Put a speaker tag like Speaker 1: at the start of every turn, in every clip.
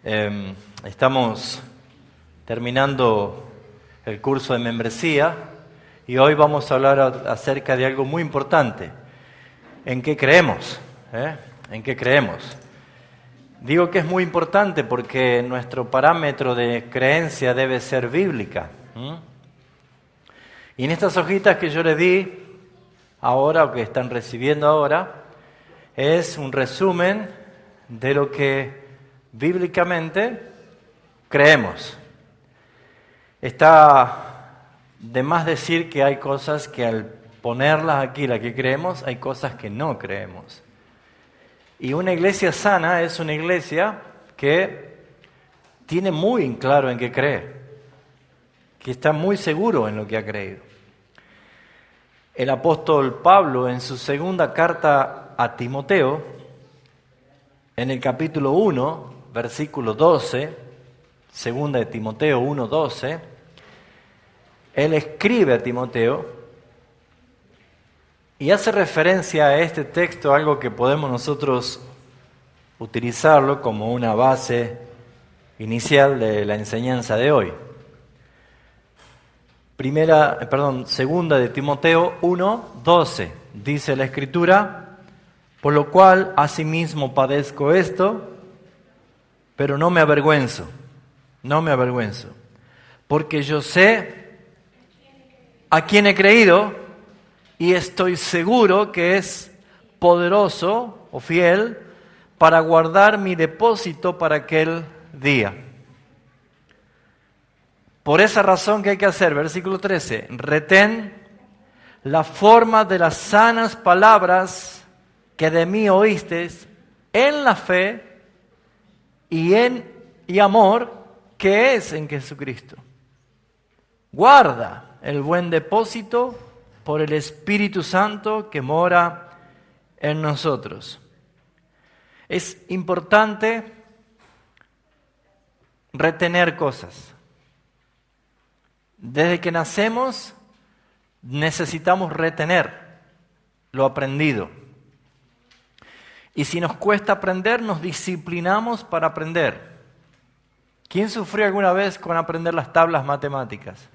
Speaker 1: Estamos terminando el curso de membresía y hoy vamos a hablar acerca de algo muy importante. ¿En qué creemos? ¿En qué creemos? Digo que es muy importante porque nuestro parámetro de creencia debe ser bíblica. Y en estas hojitas que yo les di ahora, o que están recibiendo ahora, es un resumen de lo que bíblicamente creemos. Está de más decir que hay cosas que al ponerlas aquí, las que creemos, hay cosas que no creemos. Y una iglesia sana es una iglesia que tiene muy en claro en qué cree, que está muy seguro en lo que ha creído. El apóstol Pablo, en su segunda carta a Timoteo, en el capítulo 1, versículo 12, segunda de Timoteo 1:12, él escribe a Timoteo y hace referencia a este texto, algo que podemos nosotros utilizarlo como una base inicial de la enseñanza de hoy. Segunda de Timoteo 1:12, dice la Escritura: por lo cual asimismo padezco esto, pero no me avergüenzo, porque yo sé a quién he creído y estoy seguro que es poderoso o fiel para guardar mi depósito para aquel día. Por esa razón, ¿qué hay que hacer? Versículo 13, retén la forma de las sanas palabras que de mí oísteis en la fe y amor que es en Jesucristo. Guarda el buen depósito por el Espíritu Santo que mora en nosotros. Es importante retener cosas. Desde que nacemos necesitamos retener lo aprendido. Y si nos cuesta aprender, nos disciplinamos para aprender. ¿Quién sufrió alguna vez con aprender las tablas matemáticas?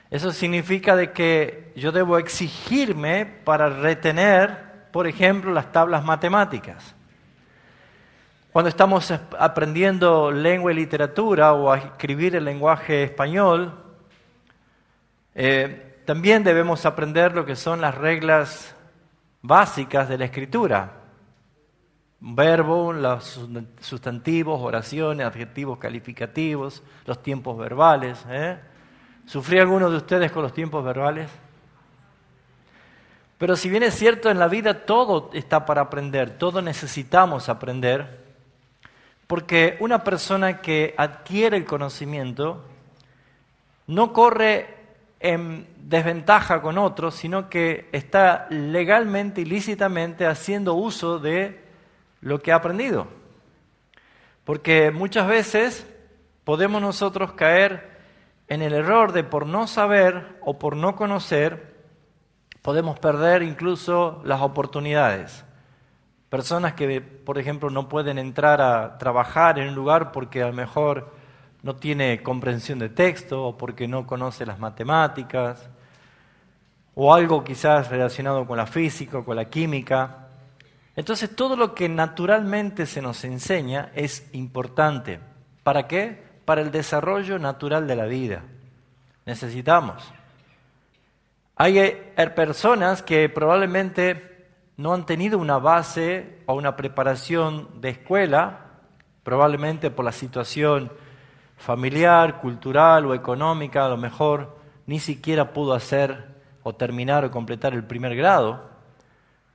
Speaker 1: Eso significa de que yo debo exigirme para retener, por ejemplo, las tablas matemáticas. Cuando estamos aprendiendo lengua y literatura o a escribir el lenguaje español, también debemos aprender lo que son las reglas básicas de la escritura. Verbo, los sustantivos, oraciones, adjetivos calificativos, los tiempos verbales. ¿Sufrió alguno de ustedes con los tiempos verbales? Pero si bien es cierto, en la vida todo está para aprender, todo necesitamos aprender, porque una persona que adquiere el conocimiento no corre en desventaja con otros, sino que está legalmente y lícitamente haciendo uso de lo que ha aprendido. Porque muchas veces podemos nosotros caer en el error de, por no saber o por no conocer, podemos perder incluso las oportunidades. Personas que, por ejemplo, no pueden entrar a trabajar en un lugar porque a lo mejor no tiene comprensión de texto o porque no conoce las matemáticas o algo quizás relacionado con la física o con la química. Entonces, todo lo que naturalmente se nos enseña es importante. ¿Para qué? Para el desarrollo natural de la vida. Necesitamos. Hay personas que probablemente no han tenido una base o una preparación de escuela, probablemente por la situación familiar, cultural o económica, a lo mejor ni siquiera pudo hacer o terminar o completar el primer grado,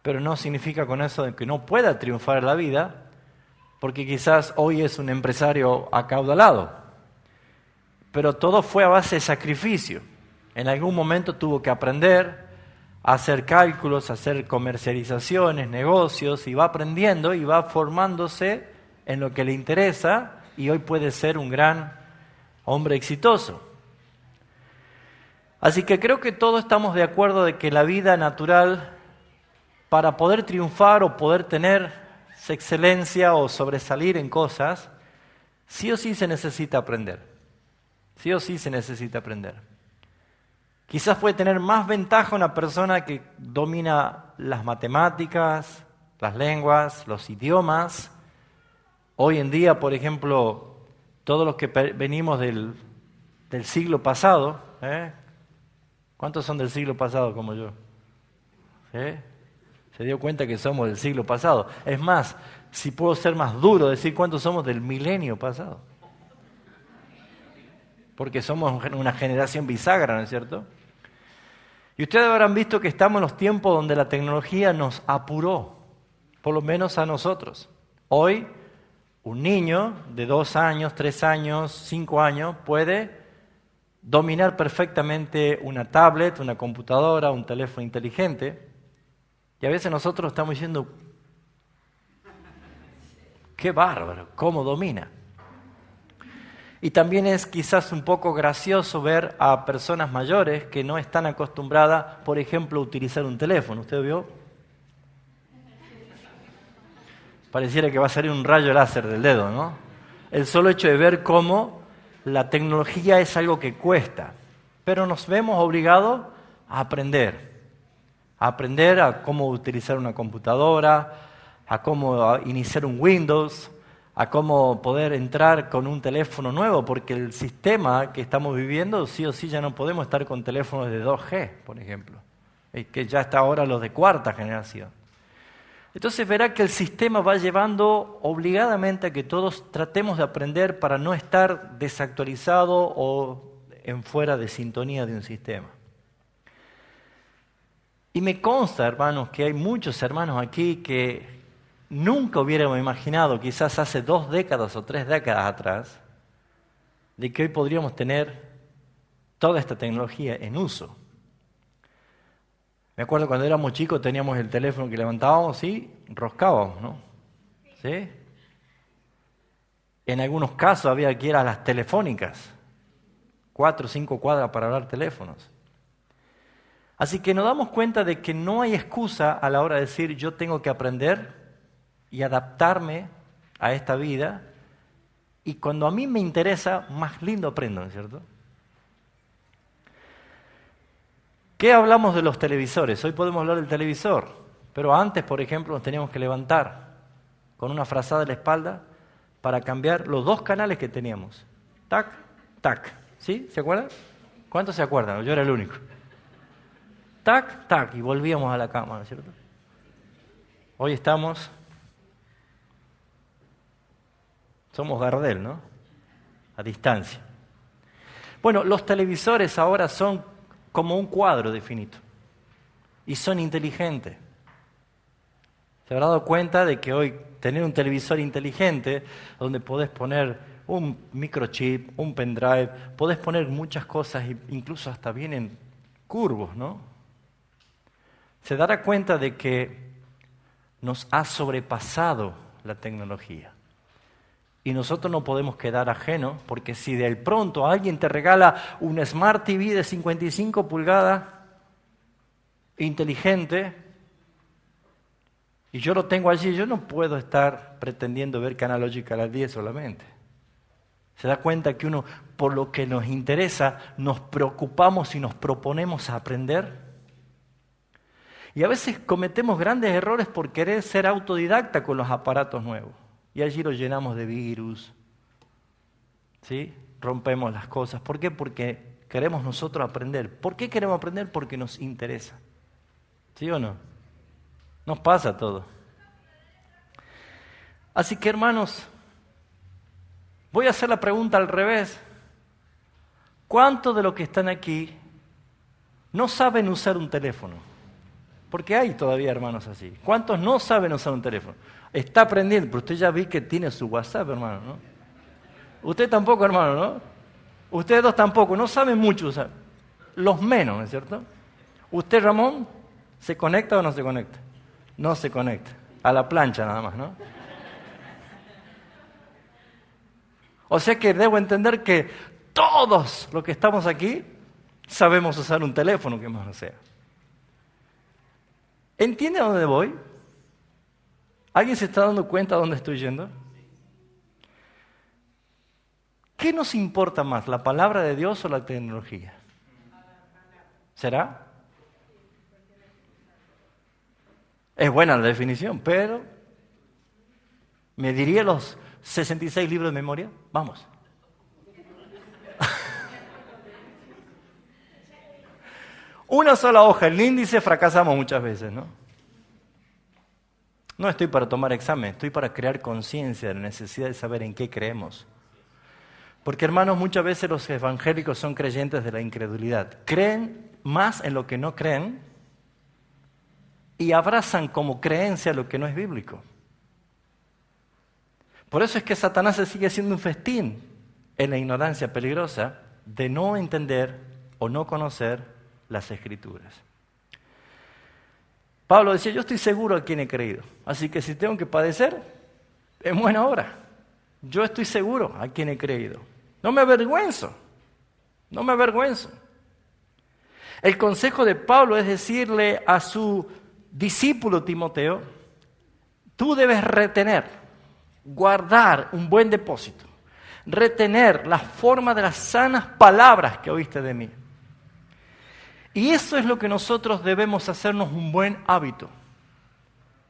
Speaker 1: pero no significa con eso que no pueda triunfar en la vida, porque quizás hoy es un empresario acaudalado, pero todo fue a base de sacrificio. En algún momento tuvo que aprender a hacer cálculos, a hacer comercializaciones, negocios, y va aprendiendo y va formándose en lo que le interesa, y hoy puede ser un gran hombre exitoso. Así que creo que todos estamos de acuerdo de que la vida natural, para poder triunfar o poder tener excelencia o sobresalir en cosas, sí o sí se necesita aprender. Sí o sí se necesita aprender. Quizás puede tener más ventaja una persona que domina las matemáticas, las lenguas, los idiomas. Hoy en día, por ejemplo, todos los que venimos del siglo pasado, ¿cuántos son del siglo pasado como yo? Se dio cuenta que somos del siglo pasado. Es más, si puedo ser más duro, decir cuántos somos del milenio pasado. Porque somos una generación bisagra, ¿no es cierto? Y ustedes habrán visto que estamos en los tiempos donde la tecnología nos apuró, por lo menos a nosotros. Hoy, un niño de 2 años, 3 años, 5 años puede dominar perfectamente una tablet, una computadora, un teléfono inteligente. Y a veces nosotros estamos diciendo, qué bárbaro, cómo domina. Y también es quizás un poco gracioso ver a personas mayores que no están acostumbradas, por ejemplo, a utilizar un teléfono. ¿Usted vio? Pareciera que va a salir un rayo láser del dedo, ¿no? El solo hecho de ver cómo la tecnología es algo que cuesta, pero nos vemos obligados a aprender a cómo utilizar una computadora, a cómo iniciar un Windows, a cómo poder entrar con un teléfono nuevo, porque el sistema que estamos viviendo, sí o sí ya no podemos estar con teléfonos de 2G, por ejemplo, que ya está ahora los de 4ª generación. Entonces verá que el sistema va llevando obligadamente a que todos tratemos de aprender para no estar desactualizado o en fuera de sintonía de un sistema. Y me consta, hermanos, que hay muchos hermanos aquí que nunca hubiéramos imaginado, quizás hace 2 décadas o 3 décadas atrás, de que hoy podríamos tener toda esta tecnología en uso. Me acuerdo cuando éramos chicos teníamos el teléfono que levantábamos y roscábamos, ¿no? ¿Sí? En algunos casos había que ir a las telefónicas, 4 o 5 cuadras para hablar teléfonos. Así que nos damos cuenta de que no hay excusa a la hora de decir yo tengo que aprender y adaptarme a esta vida, y cuando a mí me interesa, más lindo aprendo, ¿no es cierto? ¿Qué hablamos de los televisores? Hoy podemos hablar del televisor, pero antes, por ejemplo, nos teníamos que levantar con una frazada de la espalda para cambiar los 2 canales que teníamos. Tac, tac. ¿Sí? ¿Se acuerdan? ¿Cuántos se acuerdan? Yo era el único. Tac, tac, y volvíamos a la cama, ¿no es cierto? Hoy somos Gardel, ¿no? A distancia. Bueno, los televisores ahora son como un cuadro definito y son inteligentes. ¿Se habrá dado cuenta de que hoy tener un televisor inteligente donde podés poner un microchip, un pendrive, podés poner muchas cosas, incluso hasta vienen curvos, ¿no? Se dará cuenta de que nos ha sobrepasado la tecnología. Y nosotros no podemos quedar ajenos, porque si de pronto alguien te regala un Smart TV de 55 pulgadas, inteligente, y yo lo tengo allí, yo no puedo estar pretendiendo ver Canal Lógica a las 10 solamente. Se da cuenta que uno, por lo que nos interesa, nos preocupamos y nos proponemos aprender. Y a veces cometemos grandes errores por querer ser autodidacta con los aparatos nuevos. Y allí los llenamos de virus, ¿sí? Rompemos las cosas. ¿Por qué? Porque queremos nosotros aprender. ¿Por qué queremos aprender? Porque nos interesa. ¿Sí o no? Nos pasa todo. Así que, hermanos, voy a hacer la pregunta al revés. ¿Cuántos de los que están aquí no saben usar un teléfono? Porque hay todavía hermanos así. ¿Cuántos no saben usar un teléfono? Está aprendiendo, pero usted ya vi que tiene su WhatsApp, hermano, ¿no? Usted tampoco, hermano, ¿no? Ustedes dos tampoco, no saben mucho usar. Los menos, ¿no es cierto? ¿Usted, Ramón, se conecta o no se conecta? No se conecta. A la plancha nada más, ¿no? O sea que debo entender que todos los que estamos aquí sabemos usar un teléfono, que más no sea. ¿Entiende a dónde voy? ¿Alguien se está dando cuenta a dónde estoy yendo? ¿Qué nos importa más, la palabra de Dios o la tecnología? ¿Será? Es buena la definición, pero ¿me diría los 66 libros de memoria? Vamos. Una sola hoja, el índice, fracasamos muchas veces, ¿no? No estoy para tomar examen, estoy para crear conciencia de la necesidad de saber en qué creemos. Porque, hermanos, muchas veces los evangélicos son creyentes de la incredulidad. Creen más en lo que no creen y abrazan como creencia lo que no es bíblico. Por eso es que Satanás se sigue haciendo un festín en la ignorancia peligrosa de no entender o no conocer las Escrituras. Pablo decía, yo estoy seguro a quien he creído, así que si tengo que padecer, en buena hora. Yo estoy seguro a quien he creído. No me avergüenzo, no me avergüenzo. El consejo de Pablo es decirle a su discípulo Timoteo, tú debes retener, guardar un buen depósito, retener la forma de las sanas palabras que oíste de mí. Y eso es lo que nosotros debemos hacernos un buen hábito.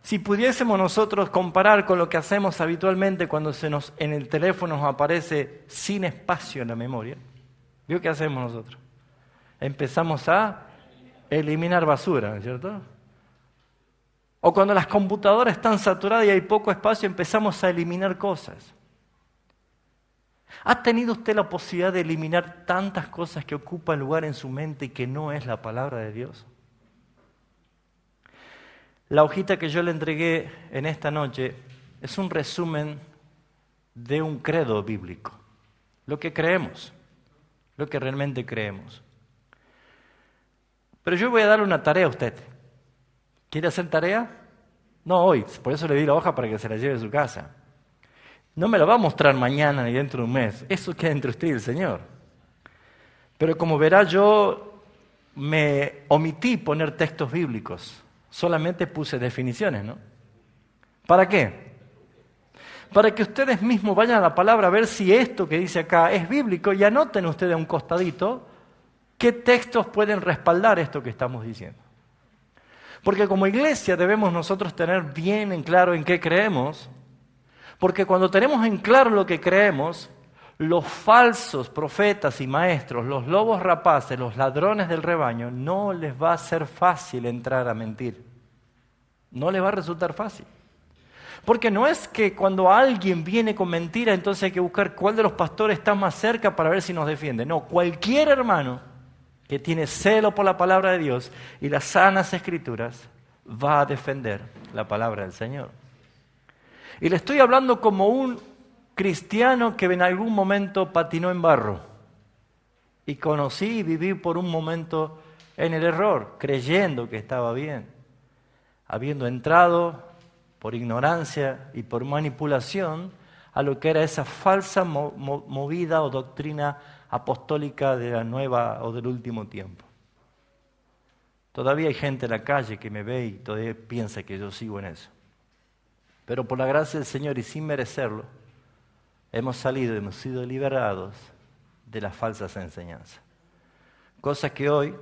Speaker 1: Si pudiésemos nosotros comparar con lo que hacemos habitualmente cuando en el teléfono nos aparece sin espacio en la memoria, ¿vio qué hacemos nosotros? Empezamos a eliminar basura, ¿no es cierto? O cuando las computadoras están saturadas y hay poco espacio, empezamos a eliminar cosas. ¿Ha tenido usted la posibilidad de eliminar tantas cosas que ocupan lugar en su mente y que no es la palabra de Dios? La hojita que yo le entregué en esta noche es un resumen de un credo bíblico. Lo que creemos, lo que realmente creemos. Pero yo voy a darle una tarea a usted. ¿Quiere hacer tarea? No hoy, por eso le di la hoja para que se la lleve a su casa. No me la va a mostrar mañana ni dentro de un mes. Eso queda entre usted y el Señor. Pero como verá, yo me omití poner textos bíblicos. Solamente puse definiciones, ¿no? ¿Para qué? Para que ustedes mismos vayan a la palabra a ver si esto que dice acá es bíblico y anoten ustedes a un costadito qué textos pueden respaldar esto que estamos diciendo. Porque como iglesia debemos nosotros tener bien en claro en qué creemos. Porque cuando tenemos en claro lo que creemos, los falsos profetas y maestros, los lobos rapaces, los ladrones del rebaño, no les va a ser fácil entrar a mentir. No les va a resultar fácil. Porque no es que cuando alguien viene con mentira, entonces hay que buscar cuál de los pastores está más cerca para ver si nos defiende. No, cualquier hermano que tiene celo por la palabra de Dios y las sanas escrituras va a defender la palabra del Señor. Y le estoy hablando como un cristiano que en algún momento patinó en barro. Y conocí y viví por un momento en el error, creyendo que estaba bien. Habiendo entrado por ignorancia y por manipulación a lo que era esa falsa movida o doctrina apostólica de la nueva o del último tiempo. Todavía hay gente en la calle que me ve y todavía piensa que yo sigo en eso. Pero por la gracia del Señor y sin merecerlo, hemos sido liberados de las falsas enseñanzas. Cosa que hoy,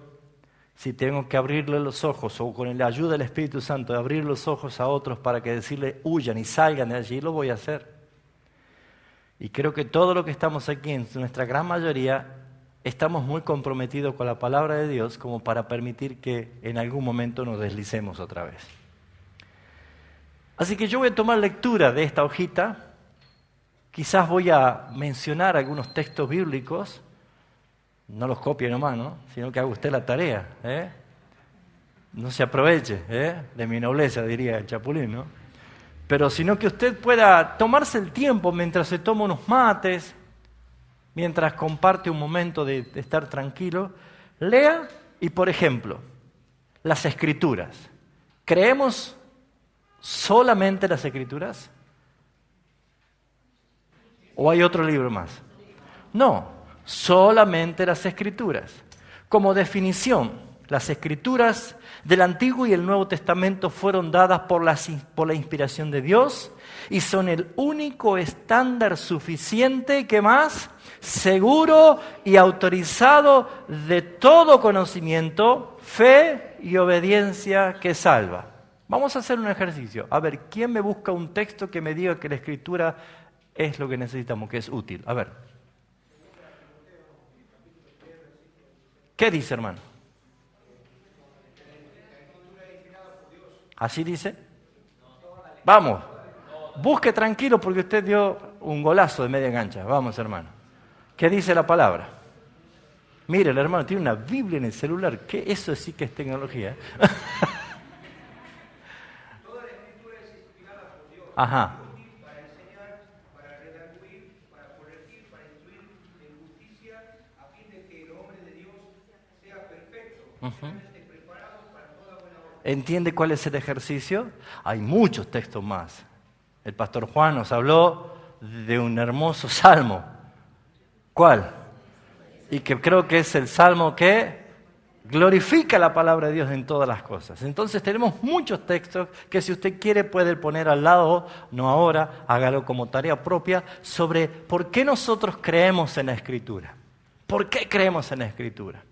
Speaker 1: si tengo que abrirle los ojos, o con la ayuda del Espíritu Santo, de abrir los ojos a otros para que decirle huyan y salgan de allí, lo voy a hacer. Y creo que todo lo que estamos aquí, en nuestra gran mayoría, estamos muy comprometidos con la palabra de Dios como para permitir que en algún momento nos deslicemos otra vez. Así que yo voy a tomar lectura de esta hojita, quizás voy a mencionar algunos textos bíblicos, no los copie nomás, ¿no? Sino que haga usted la tarea, ¿eh? No se aproveche, de mi nobleza, diría el Chapulín, ¿no? Pero sino que usted pueda tomarse el tiempo mientras se toma unos mates, mientras comparte un momento de estar tranquilo, lea y, por ejemplo, las Escrituras. ¿Creemos solamente las Escrituras? ¿O hay otro libro más? No, solamente las Escrituras. Como definición, las Escrituras del Antiguo y el Nuevo Testamento fueron dadas por la inspiración de Dios y son el único estándar suficiente, ¿qué más? Seguro y autorizado de todo conocimiento, fe y obediencia que salva. Vamos a hacer un ejercicio. A ver, ¿quién me busca un texto que me diga que la Escritura es lo que necesitamos, que es útil? A ver. ¿Qué dice, hermano? ¿Así dice? Vamos, busque tranquilo porque usted dio un golazo de media cancha. Vamos, hermano. ¿Qué dice la palabra? Mire, el hermano tiene una Biblia en el celular. ¿Qué? Eso sí que es tecnología.
Speaker 2: Toda la Escritura es inspirada por Dios.
Speaker 1: Ajá.
Speaker 2: Útil para enseñar, para redarguir, para corregir, para instruir en justicia, a fin de que el hombre de Dios sea perfecto, totalmente preparado para toda buena obra.
Speaker 1: ¿Entiende cuál es el ejercicio? Hay muchos textos más. El pastor Juan nos habló de un hermoso salmo. ¿Cuál? Y que creo que es el salmo que glorifica la palabra de Dios en todas las cosas. Entonces tenemos muchos textos que si usted quiere puede poner al lado, no ahora, hágalo como tarea propia, sobre por qué nosotros creemos en la Escritura. ¿Por qué creemos en la Escritura?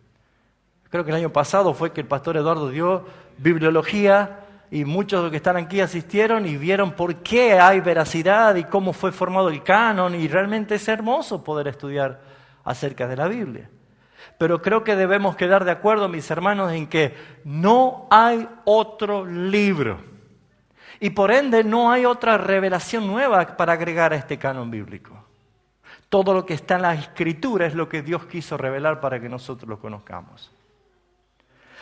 Speaker 1: Creo que el año pasado fue que el pastor Eduardo dio bibliología y muchos de los que están aquí asistieron y vieron por qué hay veracidad y cómo fue formado el canon, y realmente es hermoso poder estudiar acerca de la Biblia. Pero creo que debemos quedar de acuerdo, mis hermanos, en que no hay otro libro y por ende no hay otra revelación nueva para agregar a este canon bíblico. Todo lo que está en la Escritura es lo que Dios quiso revelar para que nosotros lo conozcamos.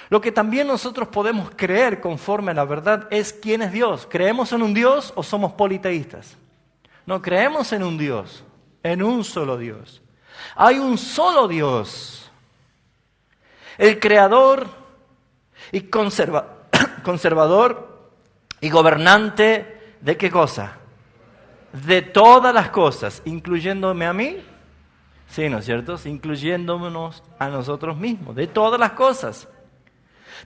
Speaker 1: Lo que también nosotros podemos creer conforme a la verdad es quién es Dios. ¿Creemos en un Dios o somos politeístas? No, creemos en un Dios, en un solo Dios. Hay un solo Dios, el creador y conservador y gobernante de ¿qué cosa? De todas las cosas, incluyéndome a mí. Sí, ¿no es cierto? Incluyéndonos a nosotros mismos, de todas las cosas.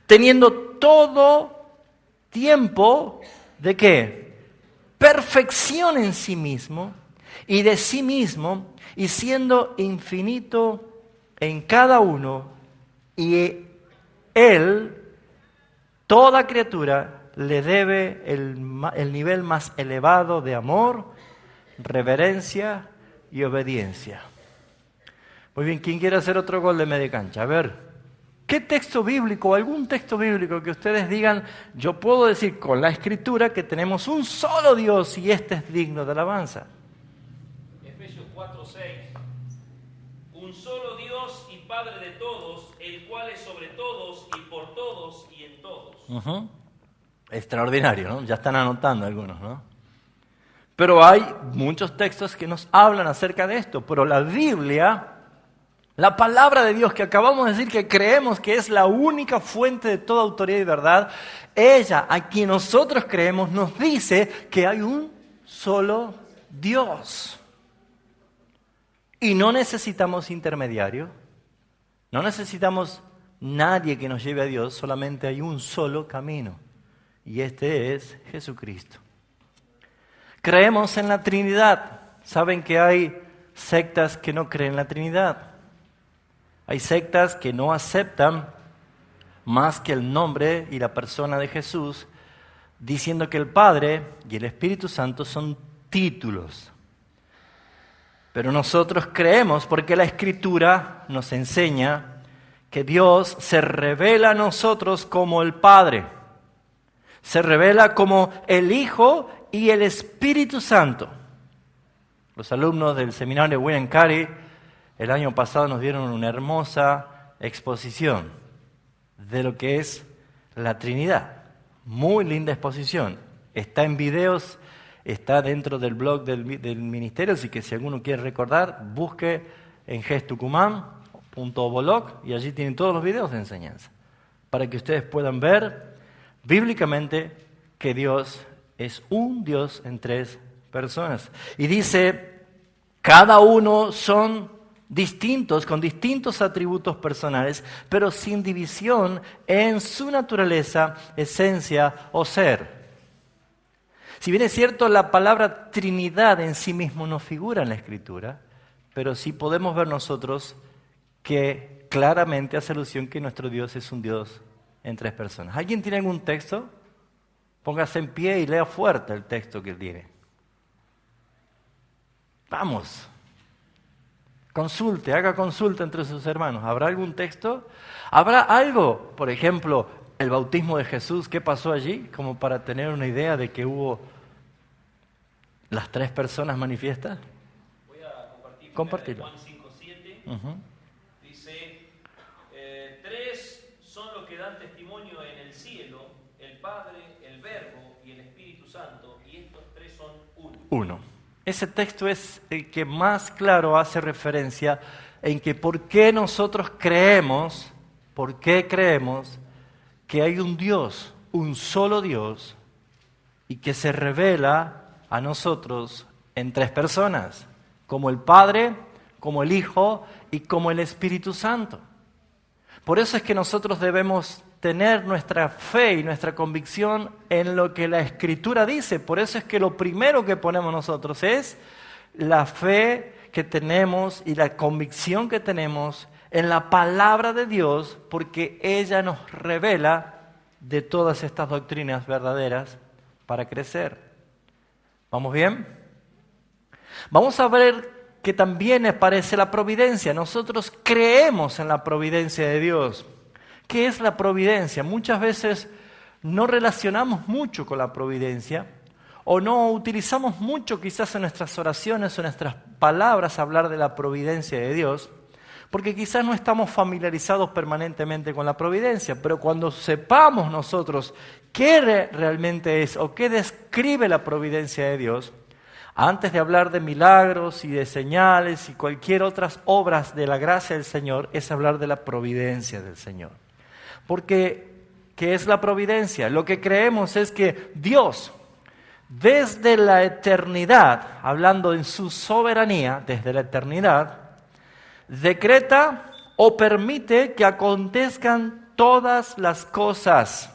Speaker 1: Teniendo todo tiempo, ¿de qué? Perfección en sí mismo y de sí mismo, y siendo infinito en cada uno, y Él, toda criatura, le debe el nivel más elevado de amor, reverencia y obediencia. Muy bien, ¿quién quiere hacer otro gol de media cancha? A ver. ¿Qué texto bíblico, algún texto bíblico que ustedes digan, yo puedo decir con la Escritura que tenemos un solo Dios y este es digno de alabanza?
Speaker 3: Efesios 4:6. Un solo Dios y Padre de todos, el cual es sobre todos y por todos y en todos.
Speaker 1: Extraordinario, ¿no? Ya están anotando algunos, ¿no? Pero hay muchos textos que nos hablan acerca de esto, pero la Biblia, la palabra de Dios que acabamos de decir que creemos que es la única fuente de toda autoridad y verdad, ella, a quien nosotros creemos, nos dice que hay un solo Dios. Y no necesitamos intermediario, no necesitamos nadie que nos lleve a Dios, solamente hay un solo camino, y este es Jesucristo. Creemos en la Trinidad. Saben que hay sectas que no creen en la Trinidad. Hay sectas que no aceptan más que el nombre y la persona de Jesús, diciendo que el Padre y el Espíritu Santo son títulos. Pero nosotros creemos porque la Escritura nos enseña que Dios se revela a nosotros como el Padre, se revela como el Hijo y el Espíritu Santo. Los alumnos del seminario de William Carey el año pasado nos dieron una hermosa exposición de lo que es la Trinidad. Muy linda exposición. Está en videos, está dentro del blog del ministerio, así que si alguno quiere recordar, busque en gestucumán.blog y allí tienen todos los videos de enseñanza, para que ustedes puedan ver bíblicamente que Dios es un Dios en tres personas. Y dice, cada uno son distintos, con distintos atributos personales, pero sin división en su naturaleza, esencia o ser. Si bien es cierto, la palabra Trinidad en sí mismo no figura en la Escritura, pero sí podemos ver nosotros que claramente hace alusión que nuestro Dios es un Dios en tres personas. ¿Alguien tiene algún texto? Póngase en pie y lea fuerte el texto que tiene. Vamos. Consulte, haga consulta entre sus hermanos. ¿Habrá algún texto? ¿Habrá algo? Por ejemplo, el bautismo de Jesús, ¿qué pasó allí? Como para tener una idea de que hubo las tres personas manifiestas.
Speaker 3: Voy a
Speaker 1: Compartirlo.
Speaker 3: Juan 5:7.
Speaker 1: Uh-huh.
Speaker 3: Dice, tres son los que dan testimonio en el cielo, el Padre, el Verbo y el Espíritu Santo, y estos tres son uno.
Speaker 1: Ese texto es el que más claro hace referencia en que por qué nosotros creemos que hay un Dios, un solo Dios, y que se revela a nosotros en tres personas, como el Padre, como el Hijo y como el Espíritu Santo. Por eso es que nosotros debemos tener nuestra fe y nuestra convicción en lo que la Escritura dice. Por eso es que lo primero que ponemos nosotros es la fe que tenemos y la convicción que tenemos en la palabra de Dios, porque ella nos revela de todas estas doctrinas verdaderas para crecer. ¿Vamos bien? Vamos a ver que también aparece la providencia. Nosotros creemos en la providencia de Dios. ¿Qué es la providencia? Muchas veces no relacionamos mucho con la providencia o no utilizamos mucho quizás en nuestras oraciones o en nuestras palabras hablar de la providencia de Dios, porque quizás no estamos familiarizados permanentemente con la providencia, pero cuando sepamos nosotros qué realmente es o qué describe la providencia de Dios, antes de hablar de milagros y de señales y cualquier otras obras de la gracia del Señor, es hablar de la providencia del Señor. Porque, ¿qué es la providencia? Lo que creemos es que Dios, desde la eternidad, hablando en su soberanía, desde la eternidad, decreta o permite que acontezcan todas las cosas.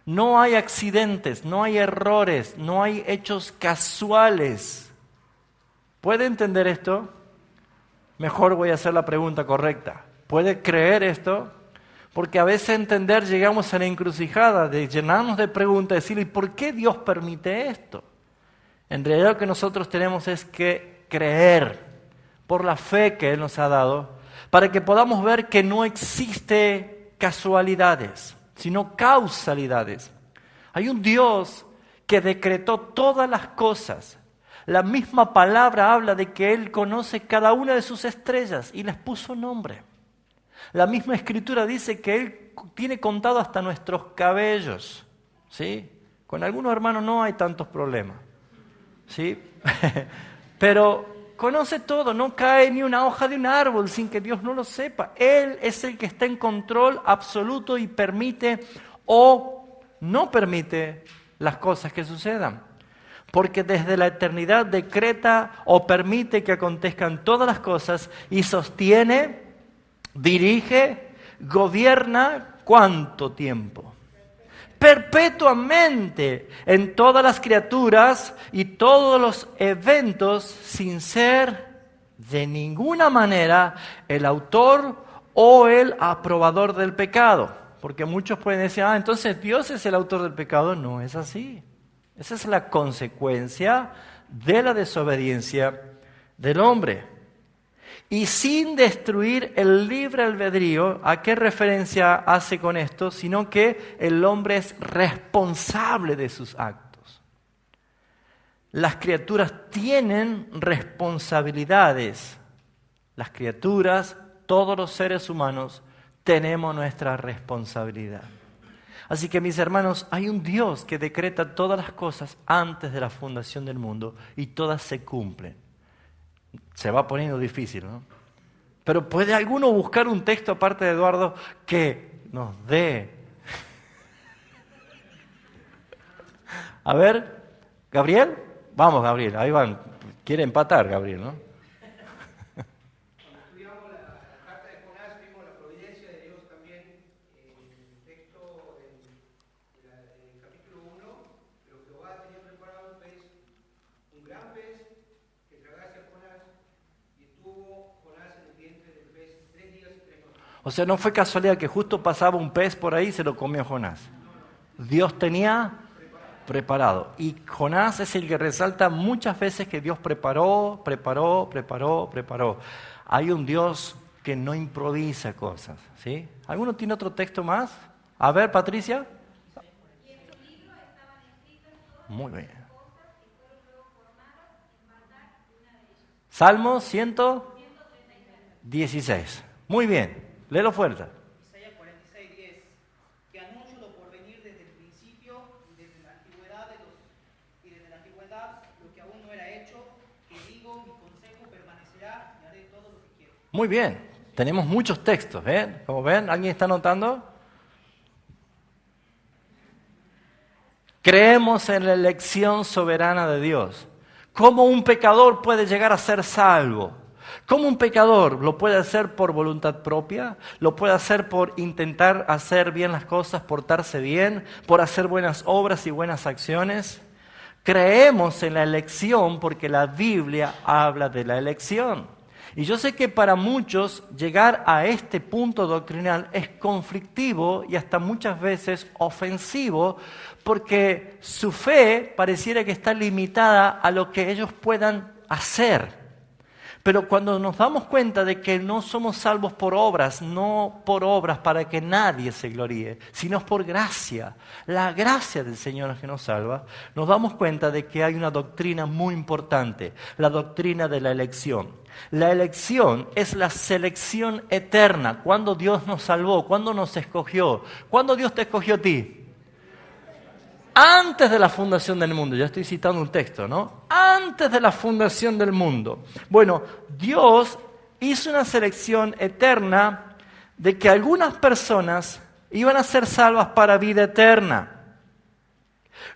Speaker 1: No hay accidentes, no hay errores, no hay hechos casuales. ¿Puede entender esto? Mejor voy a hacer la pregunta correcta. ¿Puede creer esto? Porque a veces entender llegamos a la encrucijada de llenarnos de preguntas, decir, ¿y por qué Dios permite esto? En realidad lo que nosotros tenemos es que creer por la fe que Él nos ha dado, para que podamos ver que no existe casualidades, sino causalidades. Hay un Dios que decretó todas las cosas. La misma palabra habla de que Él conoce cada una de sus estrellas y les puso nombre. La misma Escritura dice que Él tiene contado hasta nuestros cabellos, ¿sí? Con algunos hermanos no hay tantos problemas, ¿sí? Pero conoce todo, no cae ni una hoja de un árbol sin que Dios no lo sepa. Él es el que está en control absoluto y permite o no permite las cosas que sucedan. Porque desde la eternidad decreta o permite que acontezcan todas las cosas y sostiene, dirige, gobierna, ¿cuánto tiempo? Perpetuamente en todas las criaturas y todos los eventos, sin ser de ninguna manera el autor o el aprobador del pecado. Porque muchos pueden decir, entonces Dios es el autor del pecado. No es así. Esa es la consecuencia de la desobediencia del hombre. Y sin destruir el libre albedrío, ¿a qué referencia hace con esto? Sino que el hombre es responsable de sus actos. Las criaturas tienen responsabilidades. Las criaturas, todos los seres humanos, tenemos nuestra responsabilidad. Así que, mis hermanos, hay un Dios que decreta todas las cosas antes de la fundación del mundo y todas se cumplen. Se va poniendo difícil, ¿no? Pero ¿puede alguno buscar un texto aparte de Eduardo que nos dé? A ver, ¿Gabriel? Vamos, Gabriel, ahí van. Quiere empatar, Gabriel, ¿no? O sea, no fue casualidad que justo pasaba un pez por ahí y se lo comió Jonás. Dios tenía preparado. Y Jonás es el que resalta muchas veces que Dios preparó. Hay un Dios que no improvisa cosas, ¿sí? ¿Alguno tiene otro texto más? A ver, Patricia. Muy bien. Salmo 116. Muy bien. Léelo fuerte.
Speaker 4: Isaías 46:10, que anuncio lo por venir desde el principio y desde la antigüedad lo que aún no era hecho, que digo, mi consejo permanecerá y haré todo lo que quiero.
Speaker 1: Muy bien. Tenemos muchos textos, ¿ven? Como ven, ¿alguien está anotando? Creemos en la elección soberana de Dios. ¿Cómo un pecador puede llegar a ser salvo? ¿Cómo un pecador lo puede hacer por voluntad propia? ¿Lo puede hacer por intentar hacer bien las cosas, portarse bien, por hacer buenas obras y buenas acciones? Creemos en la elección porque la Biblia habla de la elección. Y yo sé que para muchos llegar a este punto doctrinal es conflictivo y hasta muchas veces ofensivo, porque su fe pareciera que está limitada a lo que ellos puedan hacer. Pero cuando nos damos cuenta de que no somos salvos por obras, no por obras para que nadie se gloríe, sino por gracia, la gracia del Señor es que nos salva, nos damos cuenta de que hay una doctrina muy importante, la doctrina de la elección. La elección es la selección eterna, cuando Dios nos salvó, cuando nos escogió, cuando Dios te escogió a ti. Antes de la fundación del mundo, ya estoy citando un texto, ¿no? Antes de la fundación del mundo. Bueno, Dios hizo una selección eterna de que algunas personas iban a ser salvas para vida eterna.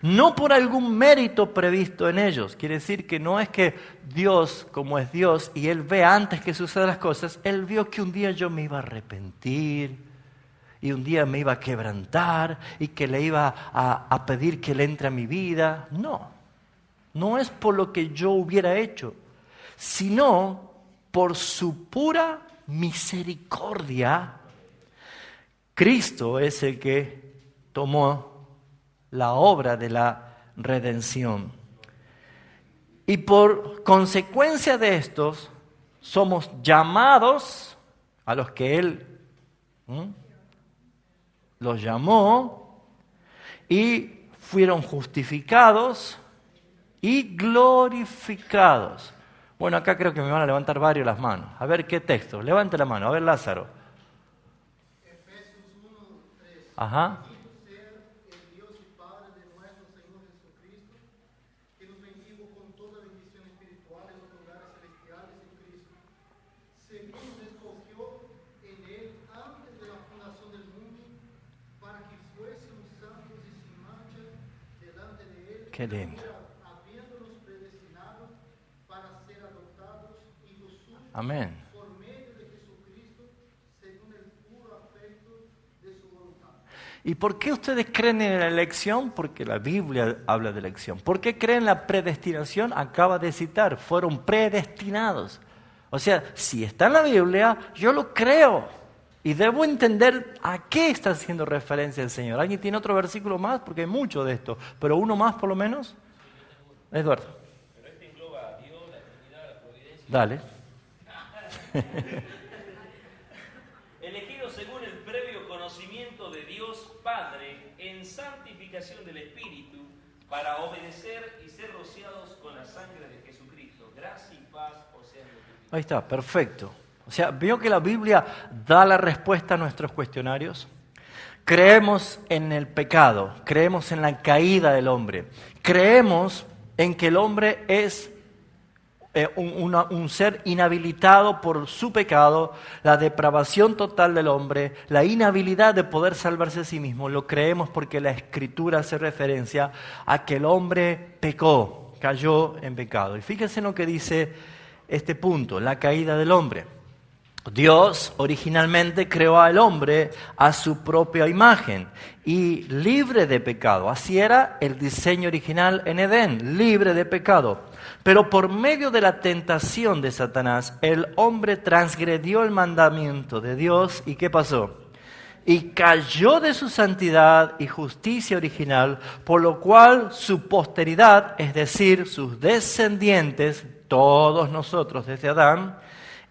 Speaker 1: No por algún mérito previsto en ellos. Quiere decir que no es que Dios, como es Dios, y Él ve antes que sucedan las cosas, Él vio que un día yo me iba a arrepentir, y un día me iba a quebrantar y que le iba a pedir que Él entre a mi vida. No es por lo que yo hubiera hecho, sino por su pura misericordia. Cristo es el que tomó la obra de la redención. Y por consecuencia de estos, somos llamados a los que Él los llamó y fueron justificados y glorificados. Bueno, acá creo que me van a levantar varios las manos. A ver qué texto. Levante la mano. A ver, Lázaro.
Speaker 5: Efesios 1:3.
Speaker 1: Ajá.
Speaker 5: Bendito sea el Dios y Padre de nuestro Señor Jesucristo, que nos bendijo con toda bendición espiritual en los lugares celestiales en Cristo, según nos escogió en Él antes de la fundación del mundo, para que fuésemos santos y sin mancha delante de Él.
Speaker 1: Qué lindo.
Speaker 5: Habiéndonos predestinado para ser adoptados hijos suyos.
Speaker 1: Amén.
Speaker 5: Por medio de Jesucristo, según el puro afecto de su voluntad.
Speaker 1: ¿Y por qué ustedes creen en la elección? Porque la Biblia habla de elección. ¿Por qué creen en la predestinación? Acaba de citar, fueron predestinados. O sea, si está en la Biblia, yo lo creo. Y debo entender a qué está haciendo referencia el Señor. ¿Alguien tiene otro versículo más? Porque hay mucho de esto. Pero uno más por lo menos. Eduardo.
Speaker 3: Pero este engloba a Dios, la eternidad, la providencia.
Speaker 1: Dale.
Speaker 3: Elegido según el previo conocimiento de Dios Padre en santificación del Espíritu para obedecer y ser rociados con la sangre de Jesucristo. Gracia y paz os sean multiplicadas.
Speaker 1: Ahí está, perfecto. O sea, veo que la Biblia da la respuesta a nuestros cuestionarios. Creemos en el pecado, creemos en la caída del hombre, creemos en que el hombre es un ser inhabilitado por su pecado, la depravación total del hombre, la inhabilidad de poder salvarse a sí mismo. Lo creemos porque la Escritura hace referencia a que el hombre pecó, cayó en pecado. Y fíjense en lo que dice este punto, la caída del hombre. Dios originalmente creó al hombre a su propia imagen y libre de pecado. Así era el diseño original en Edén, libre de pecado. Pero por medio de la tentación de Satanás, el hombre transgredió el mandamiento de Dios. ¿Y qué pasó? Y cayó de su santidad y justicia original, por lo cual su posteridad, es decir, sus descendientes, todos nosotros desde Adán,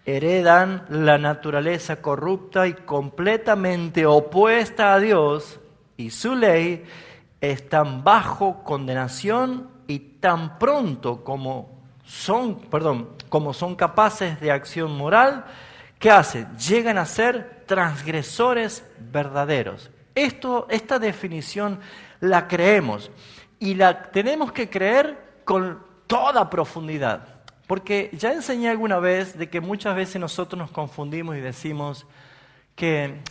Speaker 1: heredan la naturaleza corrupta y completamente opuesta a Dios y su ley, están bajo condenación y tan pronto como son capaces de acción moral, ¿qué hacen? Llegan a ser transgresores verdaderos. Esta definición la creemos y la tenemos que creer con toda profundidad. Porque ya enseñé alguna vez de que muchas veces nosotros nos confundimos y decimos que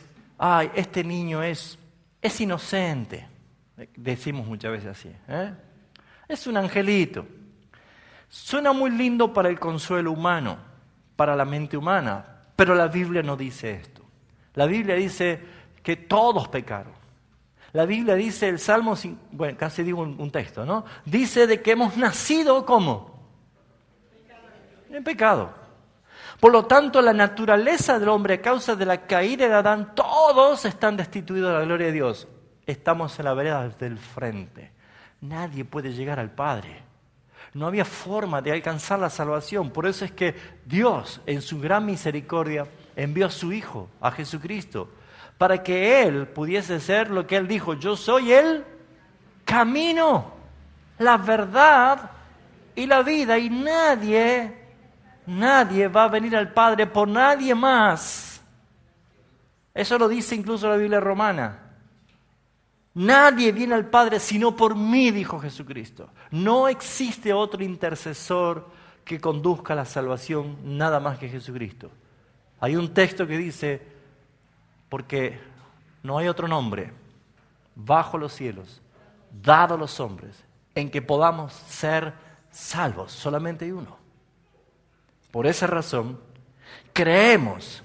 Speaker 1: este niño es inocente. Decimos muchas veces así. Es un angelito. Suena muy lindo para el consuelo humano, para la mente humana, pero la Biblia no dice esto. La Biblia dice que todos pecaron. La Biblia dice, el Salmo, bueno, casi digo un texto, ¿no? Dice de que hemos nacido, ¿cómo? En pecado. Por lo tanto, la naturaleza del hombre a causa de la caída de Adán, todos están destituidos de la gloria de Dios. Estamos en la vereda del frente. Nadie puede llegar al Padre. No había forma de alcanzar la salvación. Por eso es que Dios, en su gran misericordia, envió a su Hijo, a Jesucristo, para que Él pudiese ser lo que Él dijo: yo soy el camino, la verdad y la vida, y nadie va a venir al Padre por nadie más. Eso lo dice incluso la Biblia romana. Nadie viene al Padre sino por mí, dijo Jesucristo. No existe otro intercesor que conduzca a la salvación, nada más que Jesucristo. Hay un texto que dice, porque no hay otro nombre bajo los cielos, dado a los hombres, en que podamos ser salvos. Solamente hay uno. Por esa razón, creemos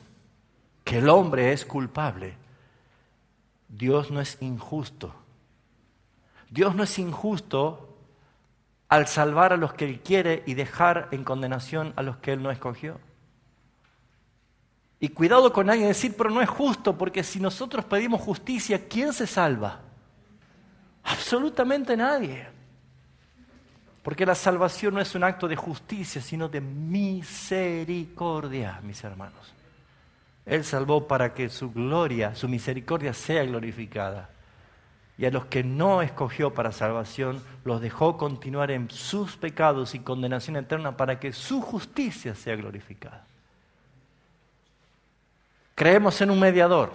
Speaker 1: que el hombre es culpable. Dios no es injusto. Dios no es injusto al salvar a los que Él quiere y dejar en condenación a los que Él no escogió. Y cuidado con alguien decir, pero no es justo, porque si nosotros pedimos justicia, ¿quién se salva? Absolutamente nadie. Porque la salvación no es un acto de justicia, sino de misericordia, mis hermanos. Él salvó para que su gloria, su misericordia sea glorificada. Y a los que no escogió para salvación, los dejó continuar en sus pecados y condenación eterna para que su justicia sea glorificada. Creemos en un mediador.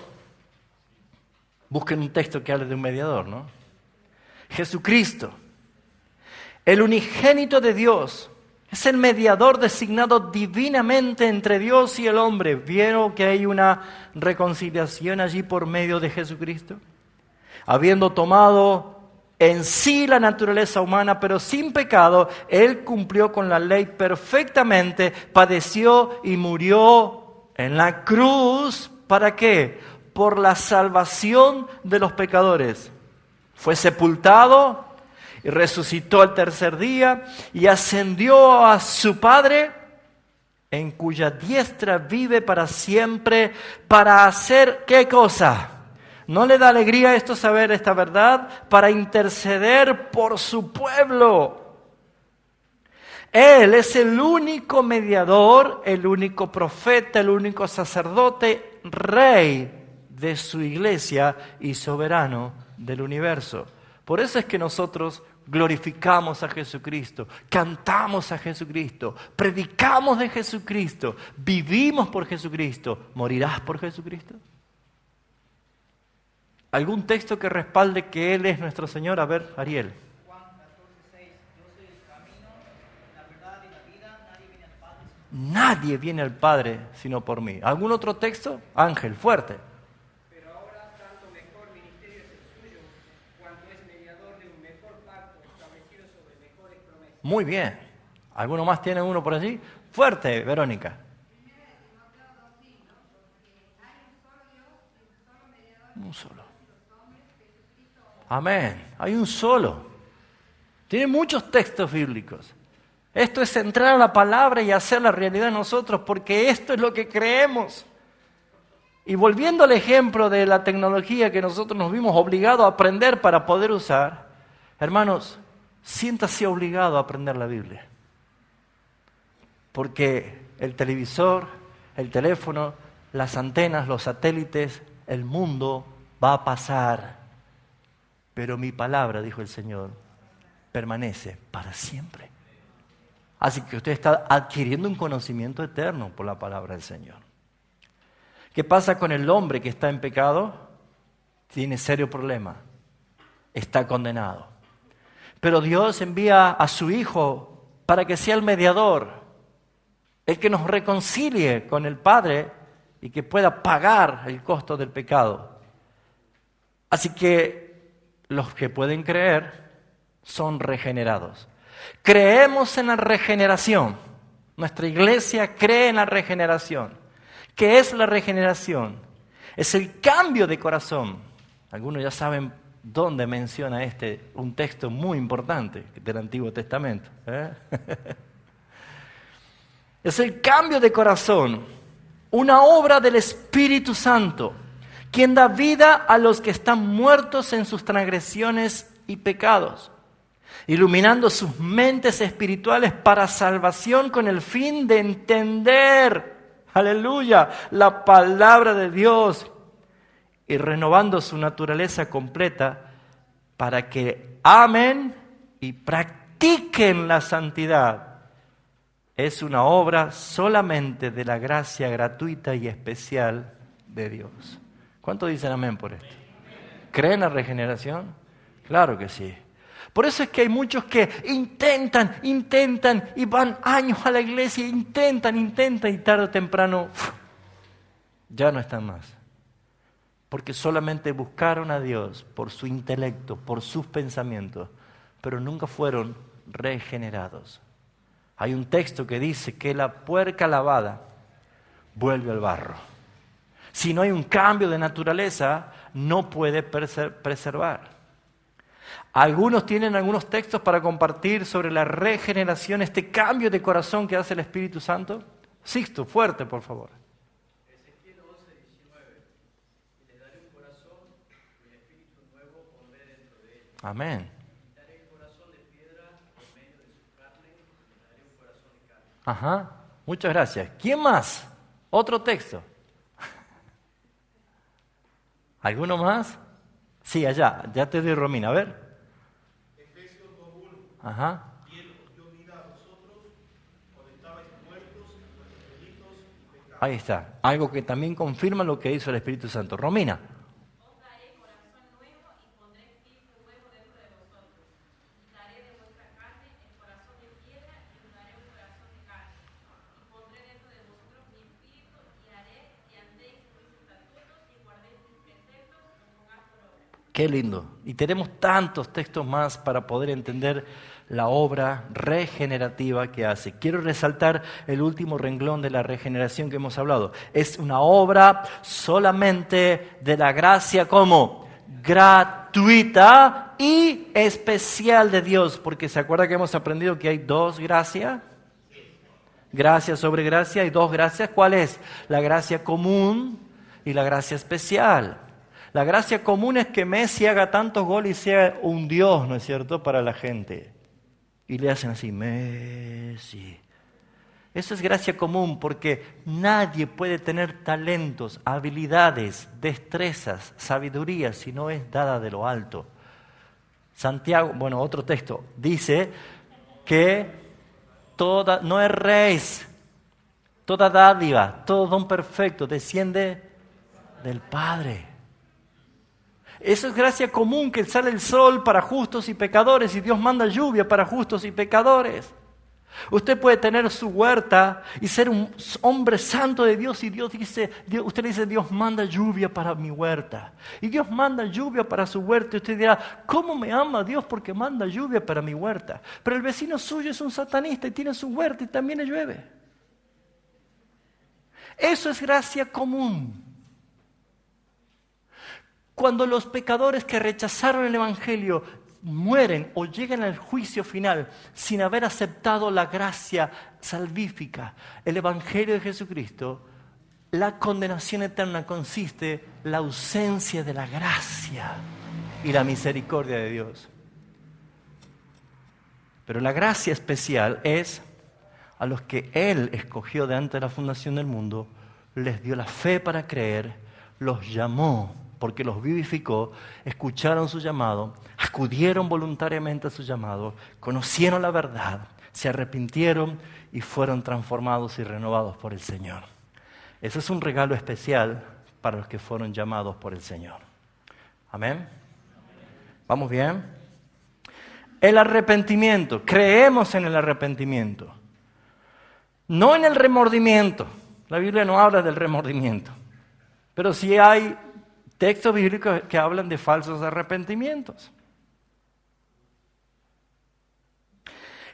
Speaker 1: Busquen un texto que hable de un mediador, ¿no? Jesucristo, el unigénito de Dios, es el mediador designado divinamente entre Dios y el hombre. ¿Vieron que hay una reconciliación allí por medio de Jesucristo? Habiendo tomado en sí la naturaleza humana, pero sin pecado, Él cumplió con la ley perfectamente, padeció y murió en la cruz. ¿Para qué? Por la salvación de los pecadores. Fue sepultado y resucitó al tercer día y ascendió a su Padre, en cuya diestra vive para siempre, para hacer ¿qué cosa? ¿No le da alegría esto saber esta verdad? Para interceder por su pueblo. Él es el único mediador, el único profeta, el único sacerdote, rey de su iglesia y soberano del universo. Por eso es que nosotros glorificamos a Jesucristo, cantamos a Jesucristo, predicamos de Jesucristo, vivimos por Jesucristo. ¿Morirás por Jesucristo? ¿Algún texto que respalde que Él es nuestro Señor? A ver, Ariel.
Speaker 4: Juan 14:6, yo soy el camino, la verdad y la vida, nadie viene al Padre.
Speaker 1: Nadie viene al Padre sino por mí. ¿Algún otro texto? Ángel, fuerte.
Speaker 2: Pero ahora tanto mejor ministerio es el suyo, cuanto es mediador de un mejor pacto establecido sobre mejores promesas.
Speaker 1: Muy bien. ¿Alguno más tiene uno por allí? Fuerte, Verónica. Un solo. Amén. Hay un solo. Tiene muchos textos bíblicos. Esto es entrar a la palabra y hacer la realidad en nosotros, porque esto es lo que creemos. Y volviendo al ejemplo de la tecnología que nosotros nos vimos obligados a aprender para poder usar, hermanos, siéntase obligado a aprender la Biblia. Porque el televisor, el teléfono, las antenas, los satélites, el mundo va a pasar. Pero mi palabra, dijo el Señor, permanece para siempre. Así que usted está adquiriendo un conocimiento eterno por la palabra del Señor. ¿Qué pasa con el hombre que está en pecado? Tiene serio problema. Está condenado. Pero Dios envía a su Hijo para que sea el mediador, el que nos reconcilie con el Padre y que pueda pagar el costo del pecado. Así que los que pueden creer son regenerados. Creemos en la regeneración. Nuestra iglesia cree en la regeneración. ¿Qué es la regeneración? Es el cambio de corazón. Algunos ya saben dónde menciona un texto muy importante del Antiguo Testamento. Es el cambio de corazón, una obra del Espíritu Santo, quien da vida a los que están muertos en sus transgresiones y pecados, iluminando sus mentes espirituales para salvación con el fin de entender, aleluya, la palabra de Dios y renovando su naturaleza completa para que amen y practiquen la santidad. Es una obra solamente de la gracia gratuita y especial de Dios. ¿Cuántos dicen amén por esto? ¿Creen en la regeneración? Claro que sí. Por eso es que hay muchos que intentan y van años a la iglesia, intentan y tarde o temprano ya no están más. Porque solamente buscaron a Dios por su intelecto, por sus pensamientos, pero nunca fueron regenerados. Hay un texto que dice que la puerca lavada vuelve al barro. Si no hay un cambio de naturaleza, no puede preservar. Algunos tienen algunos textos para compartir sobre la regeneración, este cambio de corazón que hace el Espíritu Santo. Sixto, fuerte, por favor.
Speaker 2: Ezequiel 11:19. Y le daré un corazón y un espíritu nuevo pondré dentro de él.
Speaker 1: Amén.
Speaker 2: Quitaré el corazón de piedra en medio de su carne y le daré un corazón de carne.
Speaker 1: Ajá, muchas gracias. ¿Quién más? Otro texto. ¿Alguno más? Sí, allá, ya te doy Romina, a ver.
Speaker 5: Efesios 2:1.
Speaker 1: Ajá.
Speaker 5: Y él os dio vida a vosotros cuando estabais muertos en vuestros delitos y pecados.
Speaker 1: Ahí está. Algo que también confirma lo que hizo el Espíritu Santo. Romina.
Speaker 6: Os daré corazón nuevo y pondré espíritu nuevo dentro de vosotros. Daré de vuestra carne el corazón de piedra y os daré un corazón de carne. Y pondré dentro de vosotros mi espíritu y haré que andéis en mis estatutos y guardéis mis preceptos y los pongáis por obra.
Speaker 1: Qué lindo. Y tenemos tantos textos más para poder entender la obra regenerativa que hace. Quiero resaltar el último renglón de la regeneración que hemos hablado. Es una obra solamente de la gracia como gratuita y especial de Dios. Porque ¿se acuerda que hemos aprendido que hay dos gracias? Gracia sobre gracia, hay dos gracias. ¿Cuál es? La gracia común y la gracia especial. La gracia común es que Messi haga tantos goles y sea un Dios, ¿no es cierto?, para la gente. Y le hacen así, Messi. Eso es gracia común porque nadie puede tener talentos, habilidades, destrezas, sabiduría si no es dada de lo alto. Santiago, bueno, otro texto, dice que no erréis, toda dádiva, todo don perfecto desciende del Padre. Eso es gracia común, que sale el sol para justos y pecadores y Dios manda lluvia para justos y pecadores. Usted puede tener su huerta y ser un hombre santo de Dios y usted le dice, Dios manda lluvia para mi huerta. Y Dios manda lluvia para su huerta. Y usted dirá, ¿cómo me ama Dios porque manda lluvia para mi huerta? Pero el vecino suyo es un satanista y tiene su huerta y también le llueve. Eso es gracia común. Cuando los pecadores que rechazaron el Evangelio mueren o llegan al juicio final sin haber aceptado la gracia salvífica, el Evangelio de Jesucristo, la condenación eterna consiste en la ausencia de la gracia y la misericordia de Dios. Pero la gracia especial es a los que Él escogió de antes de la fundación del mundo, les dio la fe para creer, los llamó porque los vivificó, escucharon su llamado, acudieron voluntariamente a su llamado, conocieron la verdad, se arrepintieron y fueron transformados y renovados por el Señor. Ese es un regalo especial para los que fueron llamados por el Señor. ¿Amén? ¿Vamos bien? El arrepentimiento. Creemos en el arrepentimiento. No en el remordimiento. La Biblia no habla del remordimiento. Pero sí hay textos bíblicos que hablan de falsos arrepentimientos.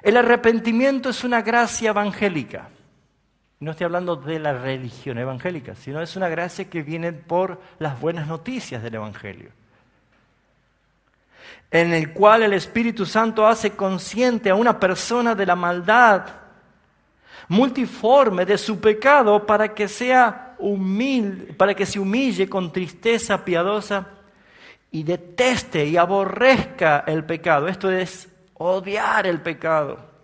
Speaker 1: El arrepentimiento es una gracia evangélica. No estoy hablando de la religión evangélica, sino es una gracia que viene por las buenas noticias del Evangelio, en el cual el Espíritu Santo hace consciente a una persona de la maldad multiforme de su pecado para que sea humilde, para que se humille con tristeza piadosa y deteste y aborrezca el pecado. Esto es odiar el pecado.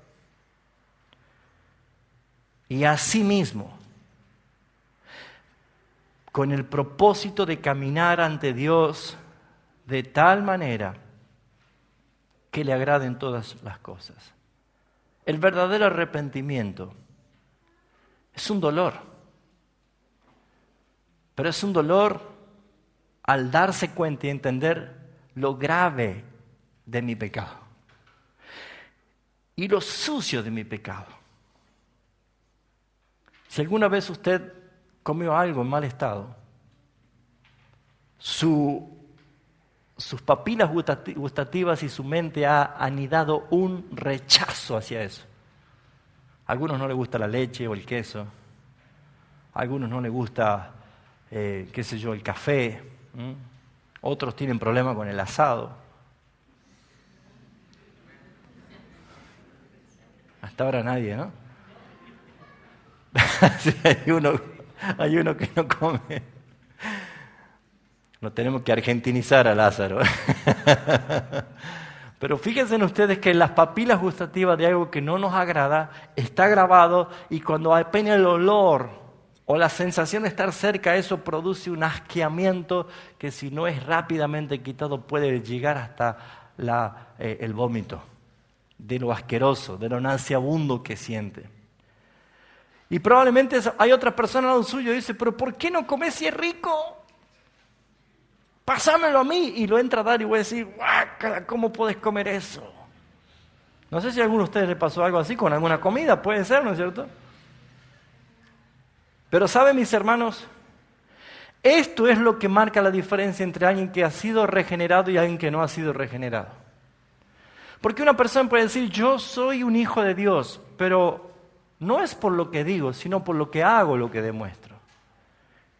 Speaker 1: Y asimismo, con el propósito de caminar ante Dios de tal manera que le agraden todas las cosas. El verdadero arrepentimiento es un dolor, pero es un dolor al darse cuenta y entender lo grave de mi pecado y lo sucio de mi pecado. Si alguna vez usted comió algo en mal estado, sus papilas gustativas y su mente ha anidado un rechazo hacia eso. A algunos no les gusta la leche o el queso, a algunos no les gusta, el café, otros tienen problemas con el asado. Hasta ahora nadie, ¿no? Sí, hay uno que no come. No tenemos que argentinizar a Lázaro. Pero fíjense ustedes que las papilas gustativas de algo que no nos agrada está grabado, y cuando apenas el olor o la sensación de estar cerca, eso produce un asqueamiento que si no es rápidamente quitado puede llegar hasta el vómito, de lo asqueroso, de lo nauseabundo que siente. Y probablemente hay otra persona al lado suyo y dice, pero ¿por qué no comes si es rico? Pásamelo a mí. Y lo entra a dar y voy a decir, guácala, ¿cómo puedes comer eso? No sé si a alguno de ustedes le pasó algo así con alguna comida, puede ser, ¿no es cierto? Pero ¿saben, mis hermanos? Esto es lo que marca la diferencia entre alguien que ha sido regenerado y alguien que no ha sido regenerado. Porque una persona puede decir, yo soy un hijo de Dios, pero no es por lo que digo, sino por lo que hago lo que demuestro.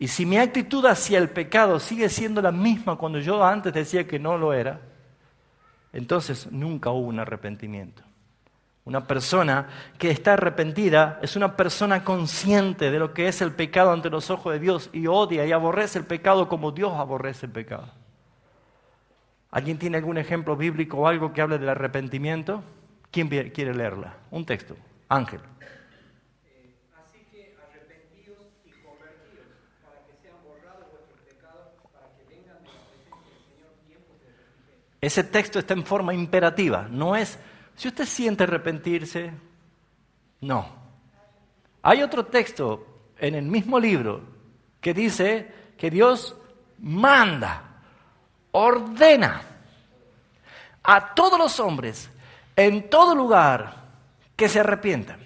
Speaker 1: Y si mi actitud hacia el pecado sigue siendo la misma cuando yo antes decía que no lo era, entonces nunca hubo un arrepentimiento. Una persona que está arrepentida es una persona consciente de lo que es el pecado ante los ojos de Dios y odia y aborrece el pecado como Dios aborrece el pecado. ¿Alguien tiene algún ejemplo bíblico o algo que hable del arrepentimiento? ¿Quién quiere leerla? Un texto. Ángel.
Speaker 2: Así que arrepentíos y convertíos, para que sean borrados vuestros pecados, para que vengan de la presencia del Señor tiempos de refrigerio.
Speaker 1: Ese texto está en forma imperativa, no es, si usted siente arrepentirse, no. Hay otro texto en el mismo libro que dice que Dios manda, ordena a todos los hombres, en todo lugar, que se arrepientan.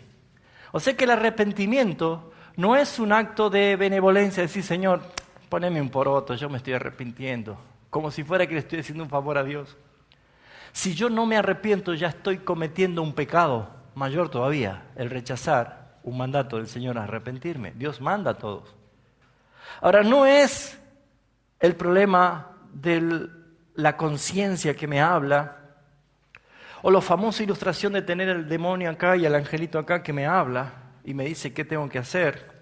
Speaker 1: O sea que el arrepentimiento no es un acto de benevolencia, decir, Señor, poneme un poroto, yo me estoy arrepintiendo, como si fuera que le estoy haciendo un favor a Dios. Si yo no me arrepiento, ya estoy cometiendo un pecado mayor todavía, el rechazar un mandato del Señor a arrepentirme. Dios manda a todos. Ahora, no es el problema de la conciencia que me habla, o la famosa ilustración de tener el demonio acá y el angelito acá que me habla y me dice qué tengo que hacer,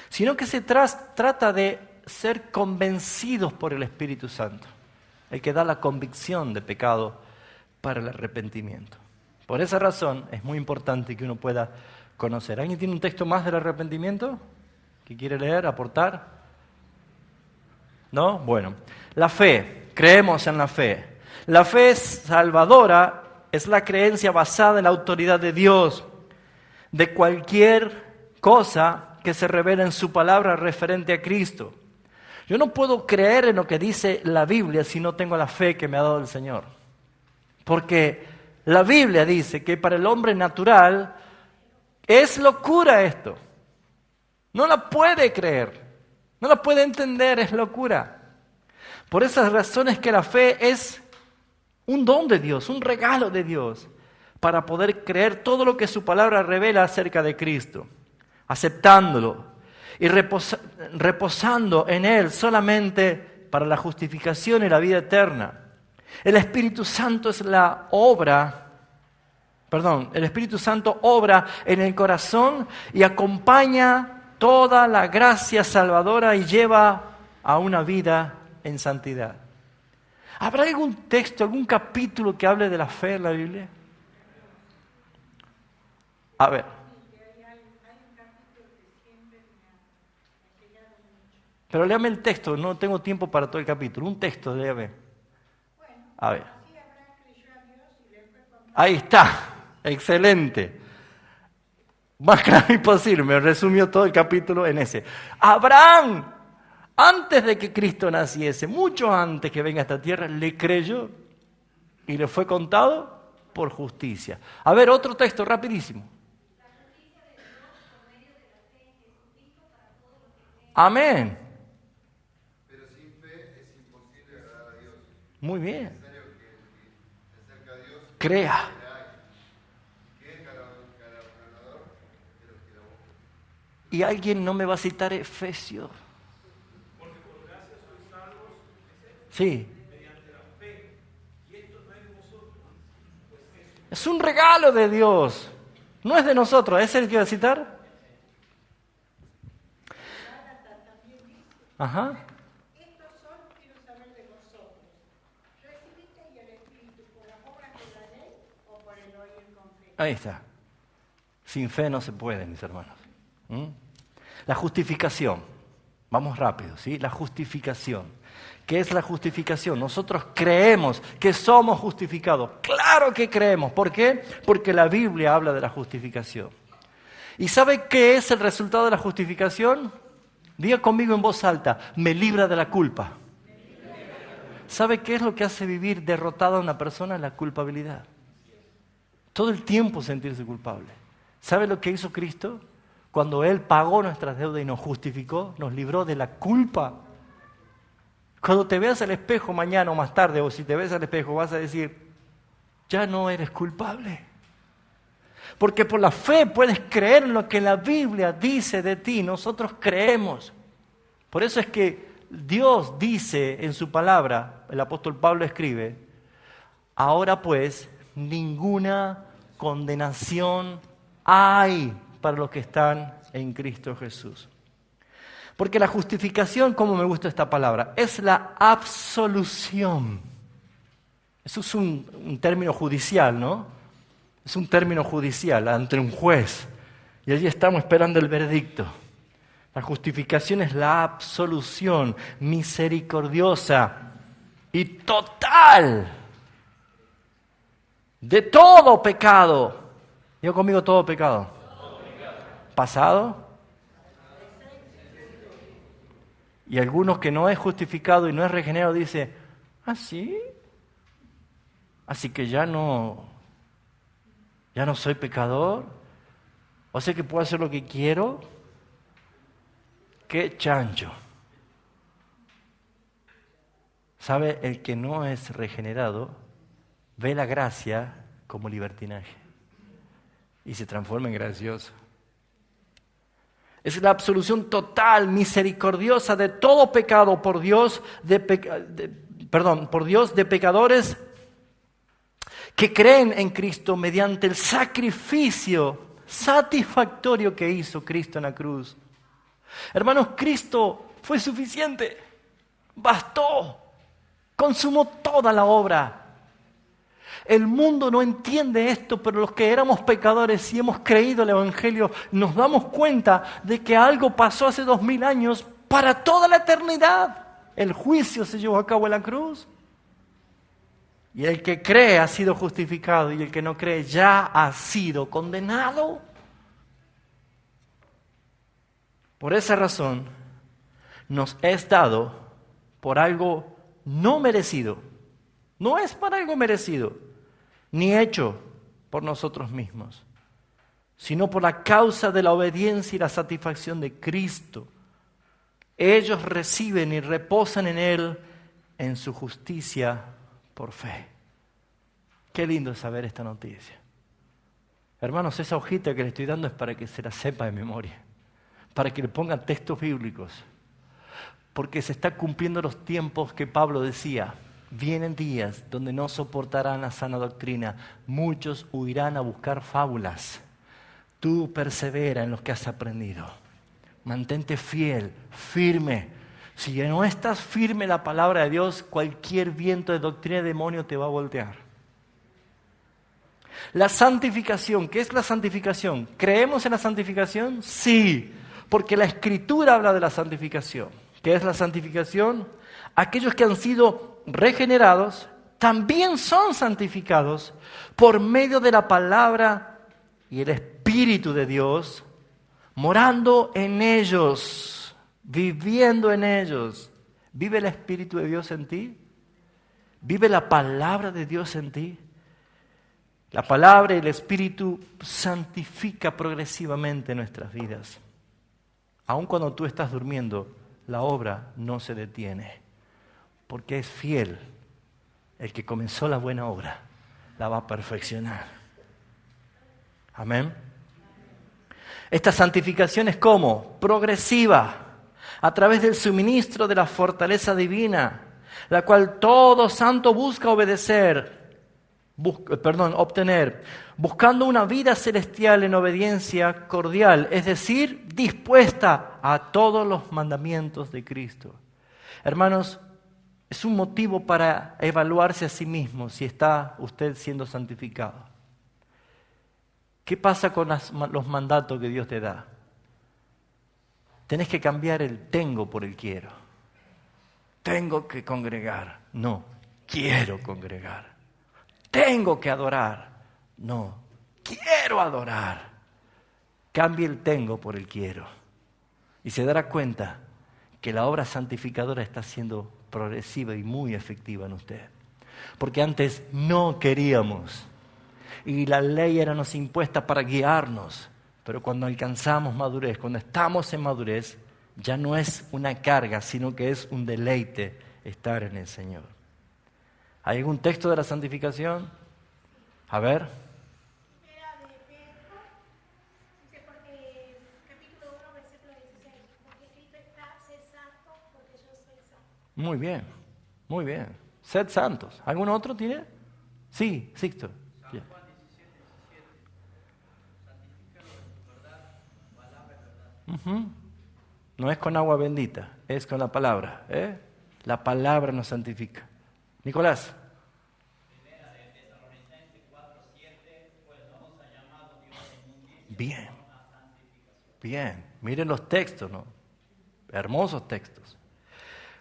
Speaker 1: sino que se trata de ser convencidos por el Espíritu Santo, el que da la convicción de pecado para el arrepentimiento. Por esa razón es muy importante que uno pueda conocer. ¿Alguien tiene un texto más del arrepentimiento que quiere leer, aportar? ¿No? Bueno, la fe, creemos en la fe. La fe salvadora es la creencia basada en la autoridad de Dios, de cualquier cosa que se revela en su palabra referente a Cristo. Yo no puedo creer en lo que dice la Biblia si no tengo la fe que me ha dado el Señor. Porque la Biblia dice que para el hombre natural es locura esto. No la puede creer, no la puede entender, es locura. Por esas razones que la fe es un don de Dios, un regalo de Dios, para poder creer todo lo que su palabra revela acerca de Cristo, aceptándolo y reposando en Él solamente para la justificación y la vida eterna. El Espíritu Santo el Espíritu Santo obra en el corazón y acompaña toda la gracia salvadora y lleva a una vida en santidad. ¿Habrá algún texto, algún capítulo que hable de la fe en la Biblia? A ver. Pero léame el texto, no tengo tiempo para todo el capítulo. Un texto, léame. A ver. Ahí está, excelente. Más claro imposible, me resumió todo el capítulo en ese. Abraham, antes de que Cristo naciese, mucho antes que venga a esta tierra, le creyó y le fue contado por justicia. A ver, otro texto, rapidísimo. Amén.
Speaker 7: Pero sin fe es imposible agradar a Dios.
Speaker 1: Muy bien.
Speaker 7: Es necesario que el que se acerca a Dios
Speaker 1: Crea.
Speaker 7: que es galardonador de los que la buscan.
Speaker 1: Y alguien no me va a citar Efesios. Sí. Es un regalo de Dios. No es de nosotros. ¿Es el que iba a citar? Ajá.
Speaker 8: Estos son, quiero saber de vosotros. ¿Recibisteis el Espíritu por las obras de la ley o por el oír con fe?
Speaker 1: Ahí está. Sin fe no se puede, mis hermanos. La justificación. Vamos rápido, ¿sí? La justificación. ¿Qué es la justificación? Nosotros creemos que somos justificados. Claro que creemos. ¿Por qué? Porque la Biblia habla de la justificación. ¿Y sabe qué es el resultado de la justificación? Diga conmigo en voz alta, me libra de la culpa. ¿Sabe qué es lo que hace vivir derrotada a una persona? La culpabilidad. Todo el tiempo sentirse culpable. ¿Sabe lo que hizo Cristo? Cuando Él pagó nuestras deudas y nos justificó, nos libró de la culpa. Cuando te veas al espejo mañana o más tarde, o si te ves al espejo, vas a decir, ya no eres culpable. Porque por la fe puedes creer en lo que la Biblia dice de ti. Nosotros creemos. Por eso es que Dios dice en su palabra, el apóstol Pablo escribe, ahora pues ninguna condenación hay para los que están en Cristo Jesús. Porque la justificación, como me gusta esta palabra, es la absolución. Eso es un término judicial, ¿no? Es un término judicial ante un juez. Y allí estamos esperando el veredicto. La justificación es la absolución misericordiosa y total de todo pecado. Digo conmigo todo pecado. Pasado. Y algunos que no es justificado y no es regenerado dice, ¿ah, sí? Así que ya no soy pecador. O sea que puedo hacer lo que quiero. ¡Qué chancho! ¿Sabe? El que no es regenerado ve la gracia como libertinaje y se transforma en gracioso. Es la absolución total, misericordiosa de todo pecado por Dios, por Dios de pecadores que creen en Cristo mediante el sacrificio satisfactorio que hizo Cristo en la cruz. Hermanos, Cristo fue suficiente, bastó, consumó toda la obra. El mundo no entiende esto, pero los que éramos pecadores y hemos creído el Evangelio, nos damos cuenta de que algo pasó hace 2000 años para toda la eternidad. El juicio se llevó a cabo en la cruz. Y el que cree ha sido justificado y el que no cree ya ha sido condenado. Por esa razón, nos es dado por algo no merecido. No es para algo merecido, ni hecho por nosotros mismos, sino por la causa de la obediencia y la satisfacción de Cristo. Ellos reciben y reposan en Él, en su justicia por fe. Qué lindo es saber esta noticia. Hermanos, esa hojita que le estoy dando es para que se la sepa de memoria, para que le pongan textos bíblicos, porque se están cumpliendo los tiempos que Pablo decía. Vienen días donde no soportarán la sana doctrina, muchos huirán a buscar fábulas. Tú persevera en lo que has aprendido, mantente fiel, firme. Si no estás firme en la palabra de Dios, cualquier viento de doctrina de demonio te va a voltear. La santificación, ¿qué es la santificación? ¿Creemos en la santificación? Sí, porque la Escritura habla de la santificación. ¿Qué es la santificación? Aquellos que han sido regenerados también son santificados por medio de la palabra y el Espíritu de Dios, morando en ellos. Viviendo en ellos. ¿Vive el Espíritu de Dios en ti? ¿Vive la palabra de Dios en ti? La palabra y el Espíritu santifica progresivamente nuestras vidas. Aun cuando tú estás durmiendo, la obra no se detiene, porque es fiel. El que comenzó la buena obra, la va a perfeccionar. Amén. Esta santificación es ¿cómo? Progresiva. A través del suministro de la fortaleza divina, la cual todo santo busca obtener, buscando una vida celestial en obediencia cordial, es decir, dispuesta a todos los mandamientos de Cristo. Hermanos, es un motivo para evaluarse a sí mismo si está usted siendo santificado. ¿Qué pasa con los mandatos que Dios te da? Tenés que cambiar el tengo por el quiero. Tengo que congregar. No, quiero congregar. Tengo que adorar. No, quiero adorar. Cambie el tengo por el quiero. Y se dará cuenta que la obra santificadora está siendo progresiva y muy efectiva en usted. Porque antes no queríamos. Y la ley era nos impuesta para guiarnos. Pero cuando alcanzamos madurez, cuando estamos en madurez, ya no es una carga, sino que es un deleite estar en el Señor. ¿Hay algún texto de la santificación? A ver.
Speaker 8: Primera de Pedro, dice, porque, capítulo 1, versículo 16, porque escrito está, sed santo, porque yo soy santo.
Speaker 1: Muy bien, muy bien. Sed santos. ¿Algún otro tiene? Sí, Sixto. Bien. No es con agua bendita, es con la palabra. La palabra nos santifica. Nicolás. Bien, bien. Miren los textos, ¿no? Hermosos textos.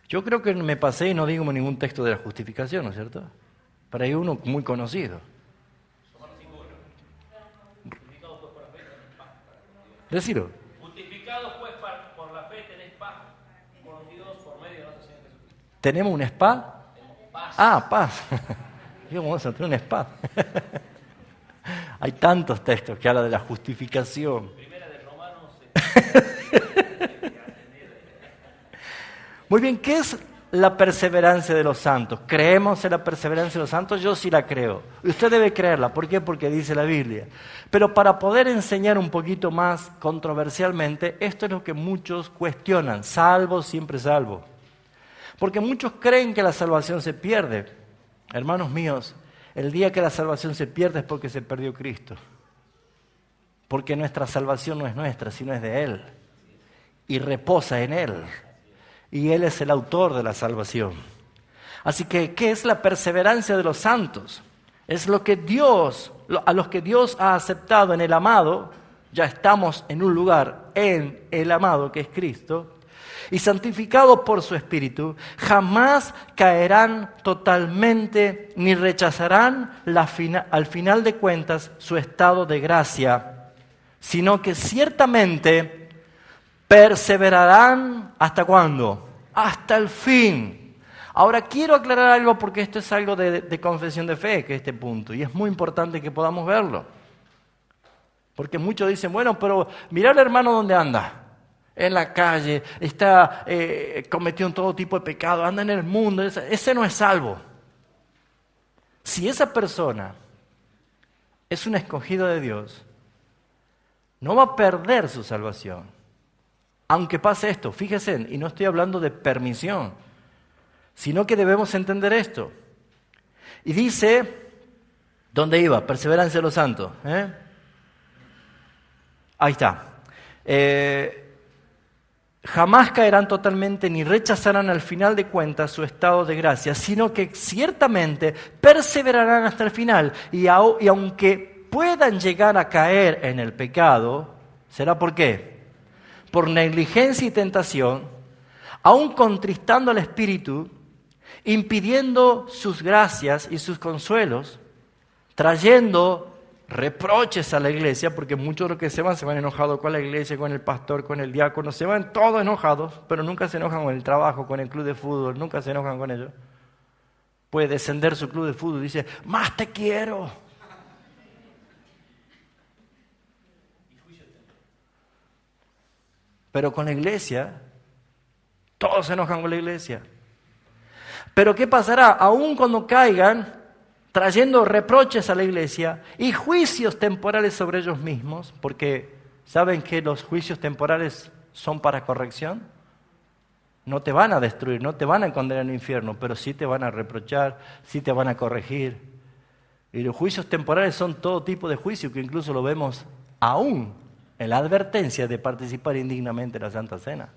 Speaker 1: Yo creo que me pasé y no digo ningún texto de la justificación, ¿no es cierto? Pero hay uno muy conocido. Decilo.
Speaker 3: Justificados pues por la fe tenéis paz con Dios por medio de nuestro Señor Jesucristo.
Speaker 1: ¿Tenemos un spa?
Speaker 3: Paz.
Speaker 1: Ah, paz. Yo vamos a tener un spa. Hay tantos textos que hablan de la justificación.
Speaker 3: Primera de Romanos.
Speaker 1: Muy bien, ¿qué es la perseverancia de los santos? ¿Creemos en la perseverancia de los santos? Yo sí la creo. Y usted debe creerla. ¿Por qué? Porque dice la Biblia. Pero para poder enseñar un poquito más controversialmente, esto es lo que muchos cuestionan. Salvo, siempre salvo. Porque muchos creen que la salvación se pierde. Hermanos míos, el día que la salvación se pierde es porque se perdió Cristo. Porque nuestra salvación no es nuestra, sino es de Él. Y reposa en Él. Y Él es el autor de la salvación. Así que, ¿qué es la perseverancia de los santos? Es lo que a los que Dios ha aceptado en el amado. Ya estamos en un lugar en el amado que es Cristo. Y santificados por su Espíritu, jamás caerán totalmente ni rechazarán al final de cuentas su estado de gracia, sino que ciertamente perseverarán ¿hasta cuándo? Hasta el fin. Ahora quiero aclarar algo porque esto es algo de confesión de fe, que es este punto, y es muy importante que podamos verlo. Porque muchos dicen, bueno, pero mirá al hermano donde anda. En la calle, está cometiendo todo tipo de pecado, anda en el mundo, ese no es salvo. Si esa persona es un escogido de Dios, no va a perder su salvación. Aunque pase esto, fíjense, y no estoy hablando de permisión, sino que debemos entender esto. Y dice, ¿dónde iba? Perseverancia de los santos. Ahí está. Jamás caerán totalmente ni rechazarán al final de cuentas su estado de gracia, sino que ciertamente perseverarán hasta el final. Y aunque puedan llegar a caer en el pecado, ¿será por qué? Por negligencia y tentación, aun contristando al Espíritu, impidiendo sus gracias y sus consuelos, trayendo reproches a la iglesia, porque muchos de los que se van enojados con la iglesia, con el pastor, con el diácono, se van todos enojados, pero nunca se enojan con el trabajo, con el club de fútbol, nunca se enojan con ellos. Puede descender su club de fútbol y dice, más te quiero. Pero con la iglesia, todos se enojan con la iglesia. Pero ¿qué pasará? Aun cuando caigan, trayendo reproches a la iglesia y juicios temporales sobre ellos mismos, porque ¿saben que los juicios temporales son para corrección? No te van a destruir, no te van a condenar al infierno, pero sí te van a reprochar, sí te van a corregir. Y los juicios temporales son todo tipo de juicio, que incluso lo vemos aún en la advertencia de participar indignamente en la Santa Cena.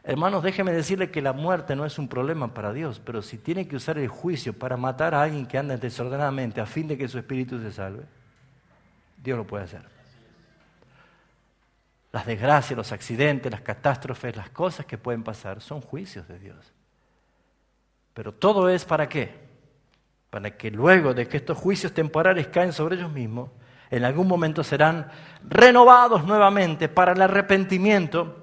Speaker 1: Hermanos, déjenme decirles que la muerte no es un problema para Dios, pero si tiene que usar el juicio para matar a alguien que anda desordenadamente a fin de que su espíritu se salve, Dios lo puede hacer. Las desgracias, los accidentes, las catástrofes, las cosas que pueden pasar son juicios de Dios. Pero todo es ¿para qué? Para que luego de que estos juicios temporales caen sobre ellos mismos, en algún momento serán renovados nuevamente para el arrepentimiento.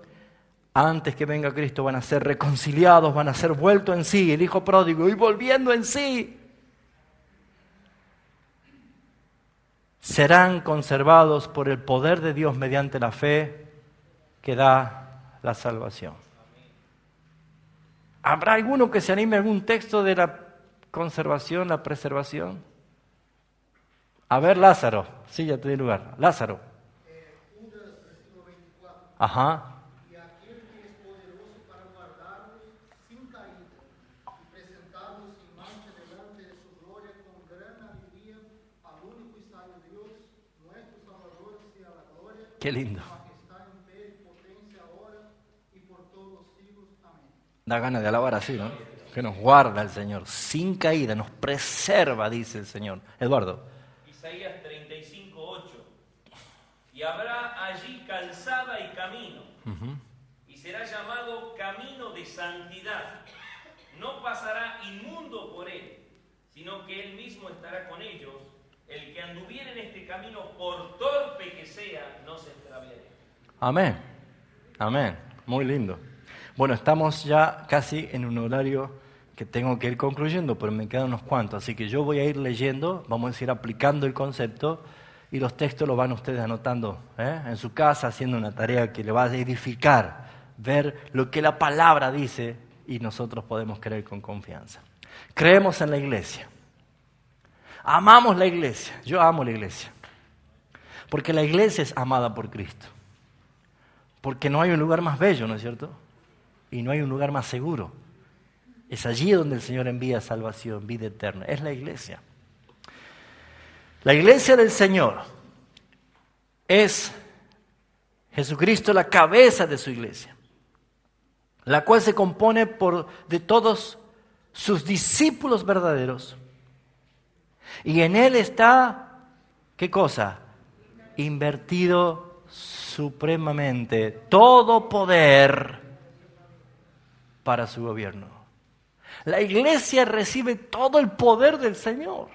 Speaker 1: Antes que venga Cristo van a ser reconciliados, van a ser vueltos en sí, el hijo pródigo, y volviendo en sí, serán conservados por el poder de Dios mediante la fe que da la salvación. ¿Habrá alguno que se anime a algún texto de la conservación, la preservación? A ver, Lázaro, sí, ya te di lugar. Lázaro.
Speaker 5: Judas, versículo 24.
Speaker 1: Ajá.
Speaker 5: Y aquel que es poderoso para guardarlos sin caída y presentarlos sin mancha delante de su gloria con gran alegría al único y sabio Dios, nuestro Salvador, sea la gloria,
Speaker 1: Qué lindo.
Speaker 5: majestad, imperio, potencia, ahora y por todos los siglos. Amén.
Speaker 1: Da ganas de alabar así, ¿no? Que nos guarda el Señor, sin caída, nos preserva, dice el Señor. Eduardo.
Speaker 3: Isaías 35:8. Y habrá allí calzada y camino, y será llamado camino de santidad. No pasará inmundo por él, sino que él mismo estará con ellos. El que anduviere en este camino, por torpe que sea, no se extraviará.
Speaker 1: Amén. Amén. Muy lindo. Bueno, estamos ya casi en un horario que tengo que ir concluyendo, pero me quedan unos cuantos, así que yo voy a ir leyendo, vamos a ir aplicando el concepto y los textos los van ustedes anotando en su casa, haciendo una tarea que le va a edificar, ver lo que la palabra dice y nosotros podemos creer con confianza. Creemos en la iglesia, amamos la iglesia, yo amo la iglesia, porque la iglesia es amada por Cristo, porque no hay un lugar más bello, ¿no es cierto? Y no hay un lugar más seguro Es allí donde el Señor envía salvación, vida eterna. Es la iglesia. La iglesia del Señor es Jesucristo, la cabeza de su iglesia, la cual se compone de todos sus discípulos verdaderos. Y en Él está, ¿qué cosa? Invertido supremamente todo poder para su gobierno. La iglesia recibe todo el poder del Señor,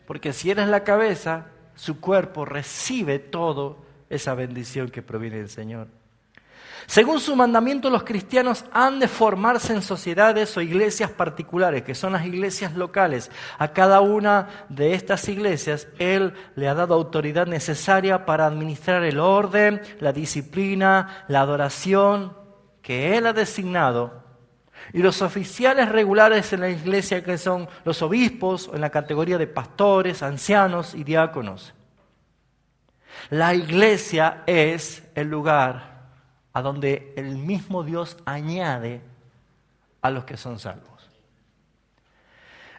Speaker 1: porque si eres la cabeza, su cuerpo recibe toda esa bendición que proviene del Señor. Según su mandamiento, los cristianos han de formarse en sociedades o iglesias particulares, que son las iglesias locales. A cada una de estas iglesias, Él le ha dado autoridad necesaria para administrar el orden, la disciplina, la adoración que Él ha designado. Y los oficiales regulares en la iglesia, que son los obispos, en la categoría de pastores, ancianos y diáconos. La iglesia es el lugar a donde el mismo Dios añade a los que son salvos.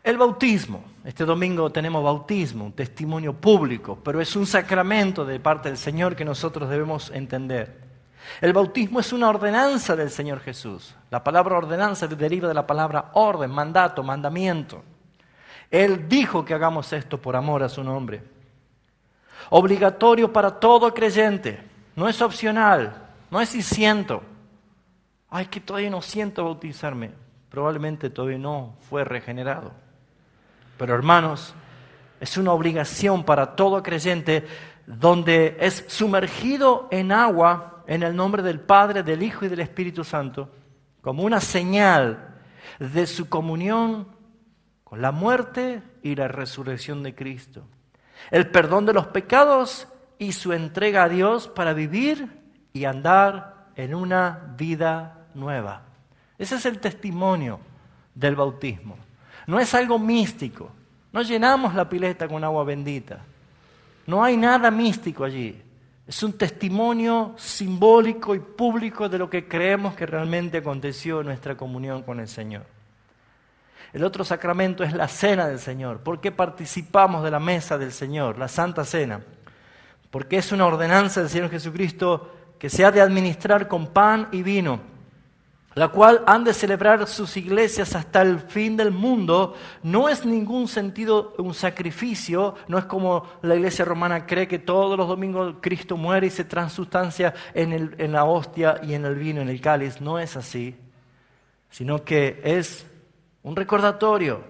Speaker 1: El bautismo, este domingo tenemos bautismo, un testimonio público, pero es un sacramento de parte del Señor que nosotros debemos entender. El bautismo es una ordenanza del Señor Jesús. La palabra ordenanza deriva de la palabra orden, mandato, mandamiento. Él dijo que hagamos esto por amor a su nombre. Obligatorio para todo creyente, no es opcional. No es si siento, ay, que todavía no siento bautizarme. Probablemente todavía no fue regenerado. Pero hermanos, es una obligación para todo creyente donde es sumergido en agua en el nombre del Padre, del Hijo y del Espíritu Santo, como una señal de su comunión con la muerte y la resurrección de Cristo. El perdón de los pecados y su entrega a Dios para vivir y andar en una vida nueva. Ese es el testimonio del bautismo. No es algo místico. No llenamos la pileta con agua bendita. No hay nada místico allí. Es un testimonio simbólico y público de lo que creemos que realmente aconteció en nuestra comunión con el Señor. El otro sacramento es la cena del Señor. ¿Por qué participamos de la mesa del Señor, la Santa Cena? Porque es una ordenanza del Señor Jesucristo que se ha de administrar con pan y vino, la cual han de celebrar sus iglesias hasta el fin del mundo. No es ningún sentido un sacrificio, no es como la iglesia romana cree que todos los domingos Cristo muere y se transustancia en la hostia y en el vino, en el cáliz. No es así, sino que es un recordatorio,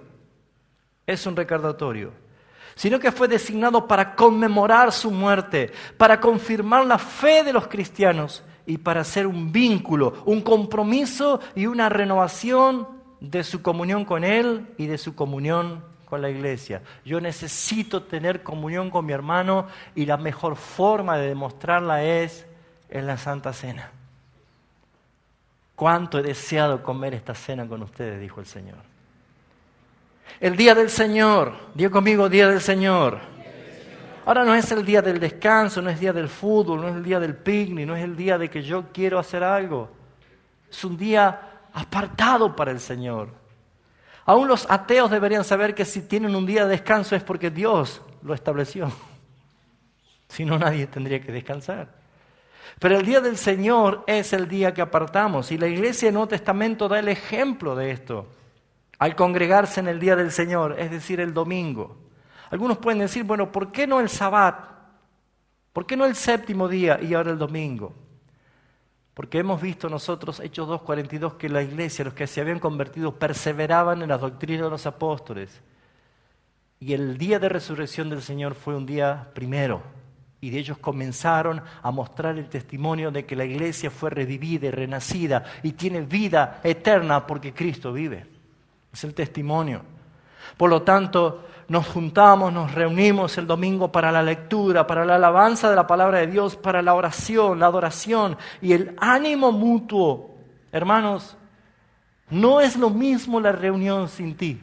Speaker 1: sino que fue designado para conmemorar su muerte, para confirmar la fe de los cristianos y para hacer un vínculo, un compromiso y una renovación de su comunión con Él y de su comunión con la iglesia. Yo necesito tener comunión con mi hermano y la mejor forma de demostrarla es en la Santa Cena. ¿Cuánto he deseado comer esta cena con ustedes?, dijo el Señor. El día del Señor, diga conmigo, día del Señor. Ahora no es el día del descanso, no es el día del fútbol, no es el día del picnic, no es el día de que yo quiero hacer algo. Es un día apartado para el Señor. Aún los ateos deberían saber que si tienen un día de descanso es porque Dios lo estableció. Si no, nadie tendría que descansar. Pero el día del Señor es el día que apartamos y la Iglesia en el Nuevo Testamento da el ejemplo de esto. Al congregarse en el día del Señor, es decir, el domingo. Algunos pueden decir, bueno, ¿por qué no el Sabbat? ¿Por qué no el séptimo día y ahora el domingo? Porque hemos visto nosotros, Hechos 2:42, que la iglesia, los que se habían convertido, perseveraban en la doctrina de los apóstoles. Y el día de resurrección del Señor fue un día primero. Y de ellos comenzaron a mostrar el testimonio de que la iglesia fue revivida y renacida y tiene vida eterna porque Cristo vive. Es el testimonio. Por lo tanto, nos juntamos, nos reunimos el domingo para la lectura, para la alabanza de la palabra de Dios, para la oración, la adoración y el ánimo mutuo. Hermanos, no es lo mismo la reunión sin ti.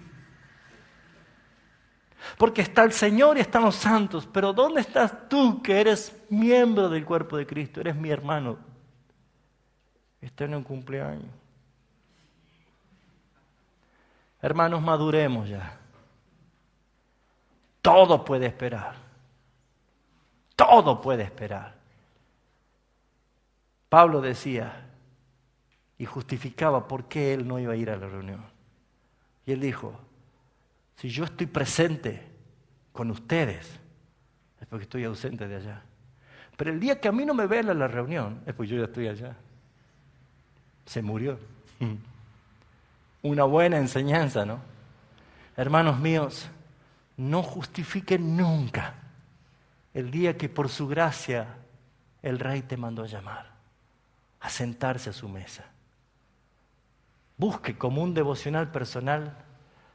Speaker 1: Porque está el Señor y están los santos, pero ¿dónde estás tú que eres miembro del cuerpo de Cristo? Eres mi hermano. Está en un cumpleaños. Hermanos, maduremos ya. Todo puede esperar. Todo puede esperar. Pablo decía y justificaba por qué él no iba a ir a la reunión. Y él dijo, si yo estoy presente con ustedes, es porque estoy ausente de allá. Pero el día que a mí no me ven a la reunión, es porque yo ya estoy allá. Se murió. Una buena enseñanza, ¿no? Hermanos míos, no justifiquen nunca el día que por su gracia el Rey te mandó a llamar, a sentarse a su mesa. Busque como un devocional personal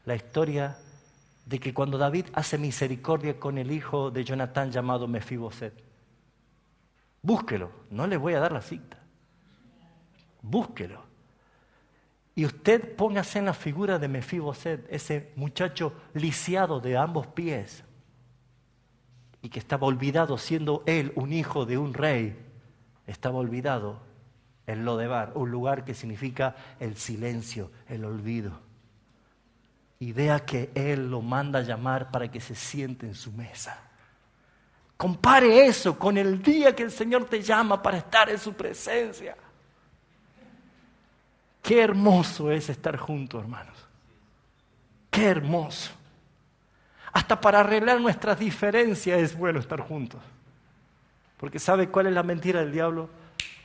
Speaker 1: la historia de que cuando David hace misericordia con el hijo de Jonatán llamado Mefiboset. Búsquelo, no le voy a dar la cita. Búsquelo. Y usted póngase en la figura de Mefiboset, ese muchacho lisiado de ambos pies y que estaba olvidado siendo él un hijo de un rey. Estaba olvidado en Lodebar, un lugar que significa el silencio, el olvido. Y vea que él lo manda a llamar para que se siente en su mesa. Compare eso con el día que el Señor te llama para estar en su presencia. Qué hermoso es estar juntos, hermanos. Qué hermoso. Hasta para arreglar nuestras diferencias es bueno estar juntos. Porque ¿sabe cuál es la mentira del diablo?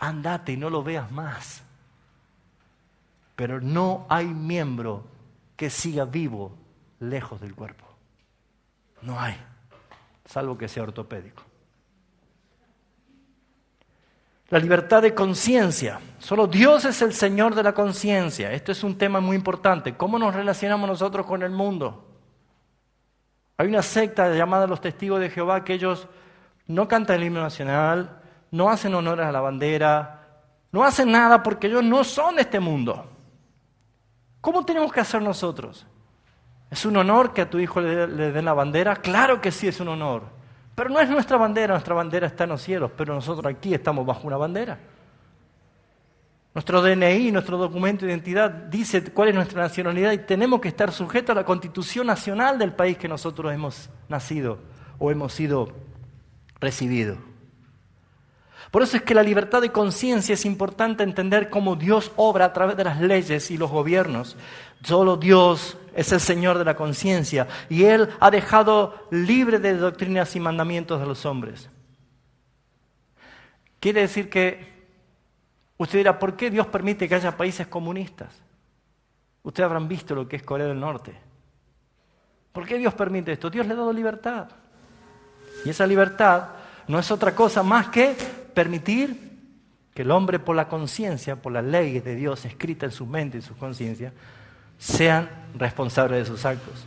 Speaker 1: Andate y no lo veas más. Pero no hay miembro que siga vivo lejos del cuerpo. No hay, salvo que sea ortopédico. La libertad de conciencia. Solo Dios es el Señor de la conciencia. Esto es un tema muy importante. ¿Cómo nos relacionamos nosotros con el mundo? Hay una secta llamada los Testigos de Jehová que ellos no cantan el himno nacional, no hacen honores a la bandera, no hacen nada porque ellos no son de este mundo. ¿Cómo tenemos que hacer nosotros? ¿Es un honor que a tu hijo le den la bandera? Claro que sí es un honor. Pero no es nuestra bandera está en los cielos, pero nosotros aquí estamos bajo una bandera. Nuestro DNI, nuestro documento de identidad dice cuál es nuestra nacionalidad y tenemos que estar sujetos a la Constitución Nacional del país que nosotros hemos nacido o hemos sido recibidos. Por eso es que la libertad de conciencia es importante entender cómo Dios obra a través de las leyes y los gobiernos. Solo Dios es el Señor de la conciencia y Él ha dejado libre de doctrinas y mandamientos de los hombres. Quiere decir que usted dirá, ¿por qué Dios permite que haya países comunistas? Ustedes habrán visto lo que es Corea del Norte. ¿Por qué Dios permite esto? Dios le ha dado libertad. Y esa libertad no es otra cosa más que permitir que el hombre por la conciencia, por las leyes de Dios escritas en su mente y su conciencia, sean responsables de sus actos.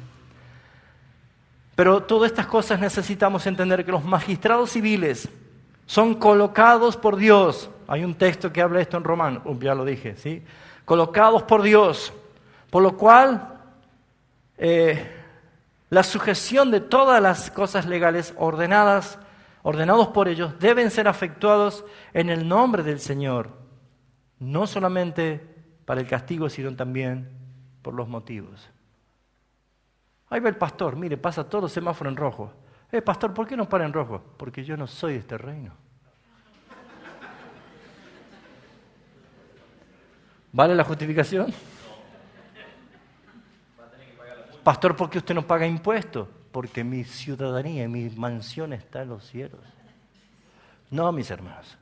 Speaker 1: Pero todas estas cosas necesitamos entender que los magistrados civiles son colocados por Dios. Hay un texto que habla de esto en Romanos, ya lo dije, ¿sí? Colocados por Dios, por lo cual la sujeción de todas las cosas legales ordenados por ellos deben ser efectuados en el nombre del Señor, no solamente para el castigo, sino también por los motivos. Ahí va el pastor, mire, pasa todos los semáforos en rojo. Pastor, ¿por qué no para en rojo? Porque yo no soy de este reino. ¿Vale la justificación? Pastor, ¿por qué usted no paga impuestos? Porque mi ciudadanía, mi mansión está en los cielos. No, mis hermanos.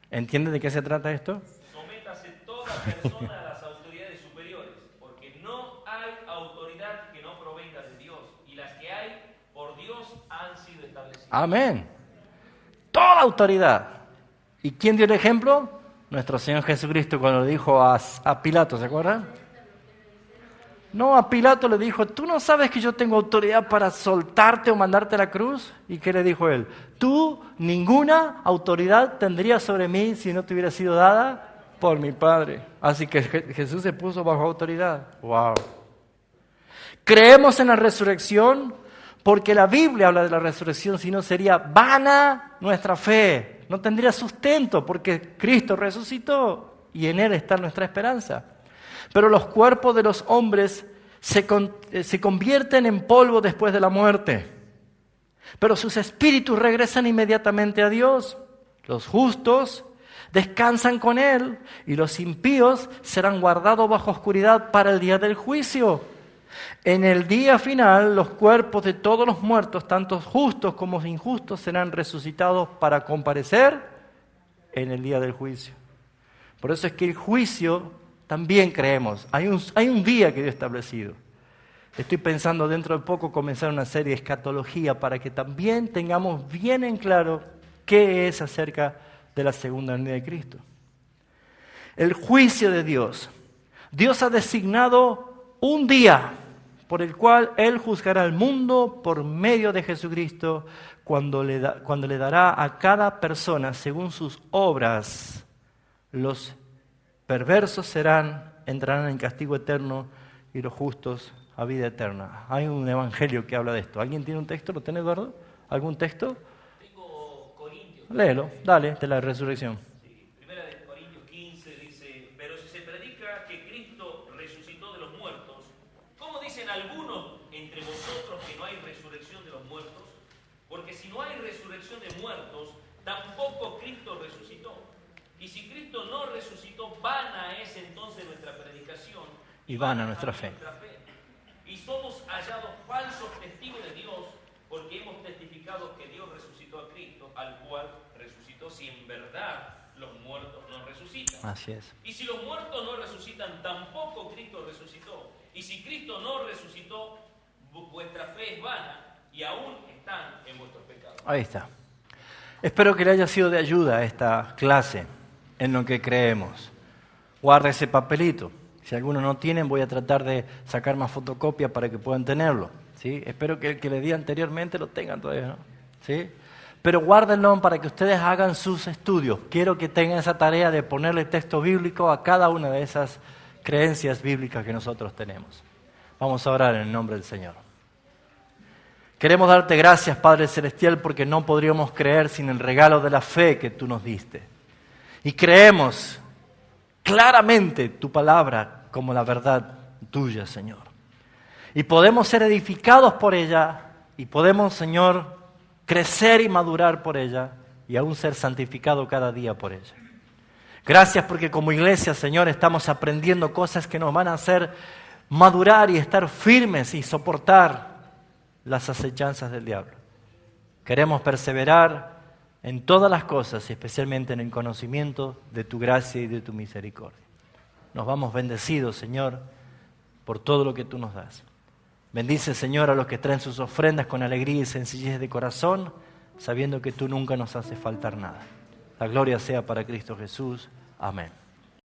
Speaker 1: ¿Entienden de qué se trata esto?
Speaker 3: Sométase toda persona a las autoridades superiores, porque no hay autoridad que no provenga de Dios, y las que hay por Dios han sido establecidas.
Speaker 1: Amén. Toda autoridad. ¿Y quién dio el ejemplo? Nuestro Señor Jesucristo cuando le dijo a Pilato, ¿se acuerdan? No, a Pilato le dijo, ¿tú no sabes que yo tengo autoridad para soltarte o mandarte a la cruz? ¿Y qué le dijo él? Tú ninguna autoridad tendrías sobre mí si no te hubiera sido dada por mi Padre. Así que Jesús se puso bajo autoridad. ¡Wow! Creemos en la resurrección porque la Biblia habla de la resurrección, si no sería vana nuestra fe. No tendría sustento porque Cristo resucitó y en Él está nuestra esperanza. Pero los cuerpos de los hombres se convierten en polvo después de la muerte, pero sus espíritus regresan inmediatamente a Dios. Los justos descansan con Él y los impíos serán guardados bajo oscuridad para el día del juicio. En el día final, los cuerpos de todos los muertos, tanto justos como injustos, serán resucitados para comparecer en el día del juicio. Por eso es que el juicio también creemos. Hay un día que Dios ha establecido. Estoy pensando dentro de poco comenzar una serie de escatología para que también tengamos bien en claro qué es acerca de la segunda venida de Cristo. El juicio de Dios. Dios ha designado un día por el cual Él juzgará al mundo por medio de Jesucristo cuando le dará a cada persona según sus obras. Los perversos entrarán en castigo eterno y los justos a vida eterna. Hay un evangelio que habla de esto. ¿Alguien tiene un texto? ¿Lo tiene, Eduardo? ¿Algún texto?
Speaker 3: Tengo Corintios.
Speaker 1: Léelo, dale, de la resurrección.
Speaker 3: Sí, primera de Corintios 15 dice, pero si se predica que Cristo resucitó de los muertos, ¿cómo dicen algunos entre vosotros que no hay resurrección de los muertos? Porque si no hay resurrección de muertos, tampoco Cristo resucitó. Y si Cristo no resucitó, vana es entonces nuestra predicación
Speaker 1: Y vana nuestra fe.
Speaker 3: Y somos hallados falsos testigos de Dios, porque hemos testificado que Dios resucitó a Cristo, al cual resucitó si en verdad los muertos no resucitan.
Speaker 1: Así es.
Speaker 3: Y si los muertos no resucitan, tampoco Cristo resucitó. Y si Cristo no resucitó, vuestra fe es vana y aún están en vuestros pecados.
Speaker 1: Ahí está. Espero que le haya sido de ayuda a esta clase en lo que creemos. Guarda ese papelito. Si alguno no tienen, voy a tratar de sacar más fotocopia para que puedan tenerlo. ¿Sí? Espero que el que le di anteriormente lo tengan todavía, ¿no? ¿Sí? Pero guárdenlo para que ustedes hagan sus estudios. Quiero que tengan esa tarea de ponerle texto bíblico a cada una de esas creencias bíblicas que nosotros tenemos. Vamos a orar en el nombre del Señor. Queremos darte gracias, Padre Celestial, porque no podríamos creer sin el regalo de la fe que tú nos diste. Y creemos claramente tu palabra como la verdad tuya, Señor. Y podemos ser edificados por ella y podemos, Señor, crecer y madurar por ella y aún ser santificado cada día por ella. Gracias porque como iglesia, Señor, estamos aprendiendo cosas que nos van a hacer madurar y estar firmes y soportar las acechanzas del diablo. Queremos perseverar en todas las cosas y especialmente en el conocimiento de tu gracia y de tu misericordia. Nos vamos bendecidos, Señor, por todo lo que tú nos das. Bendice, Señor, a los que traen sus ofrendas con alegría y sencillez de corazón, sabiendo que tú nunca nos haces faltar nada. La gloria sea para Cristo Jesús. Amén.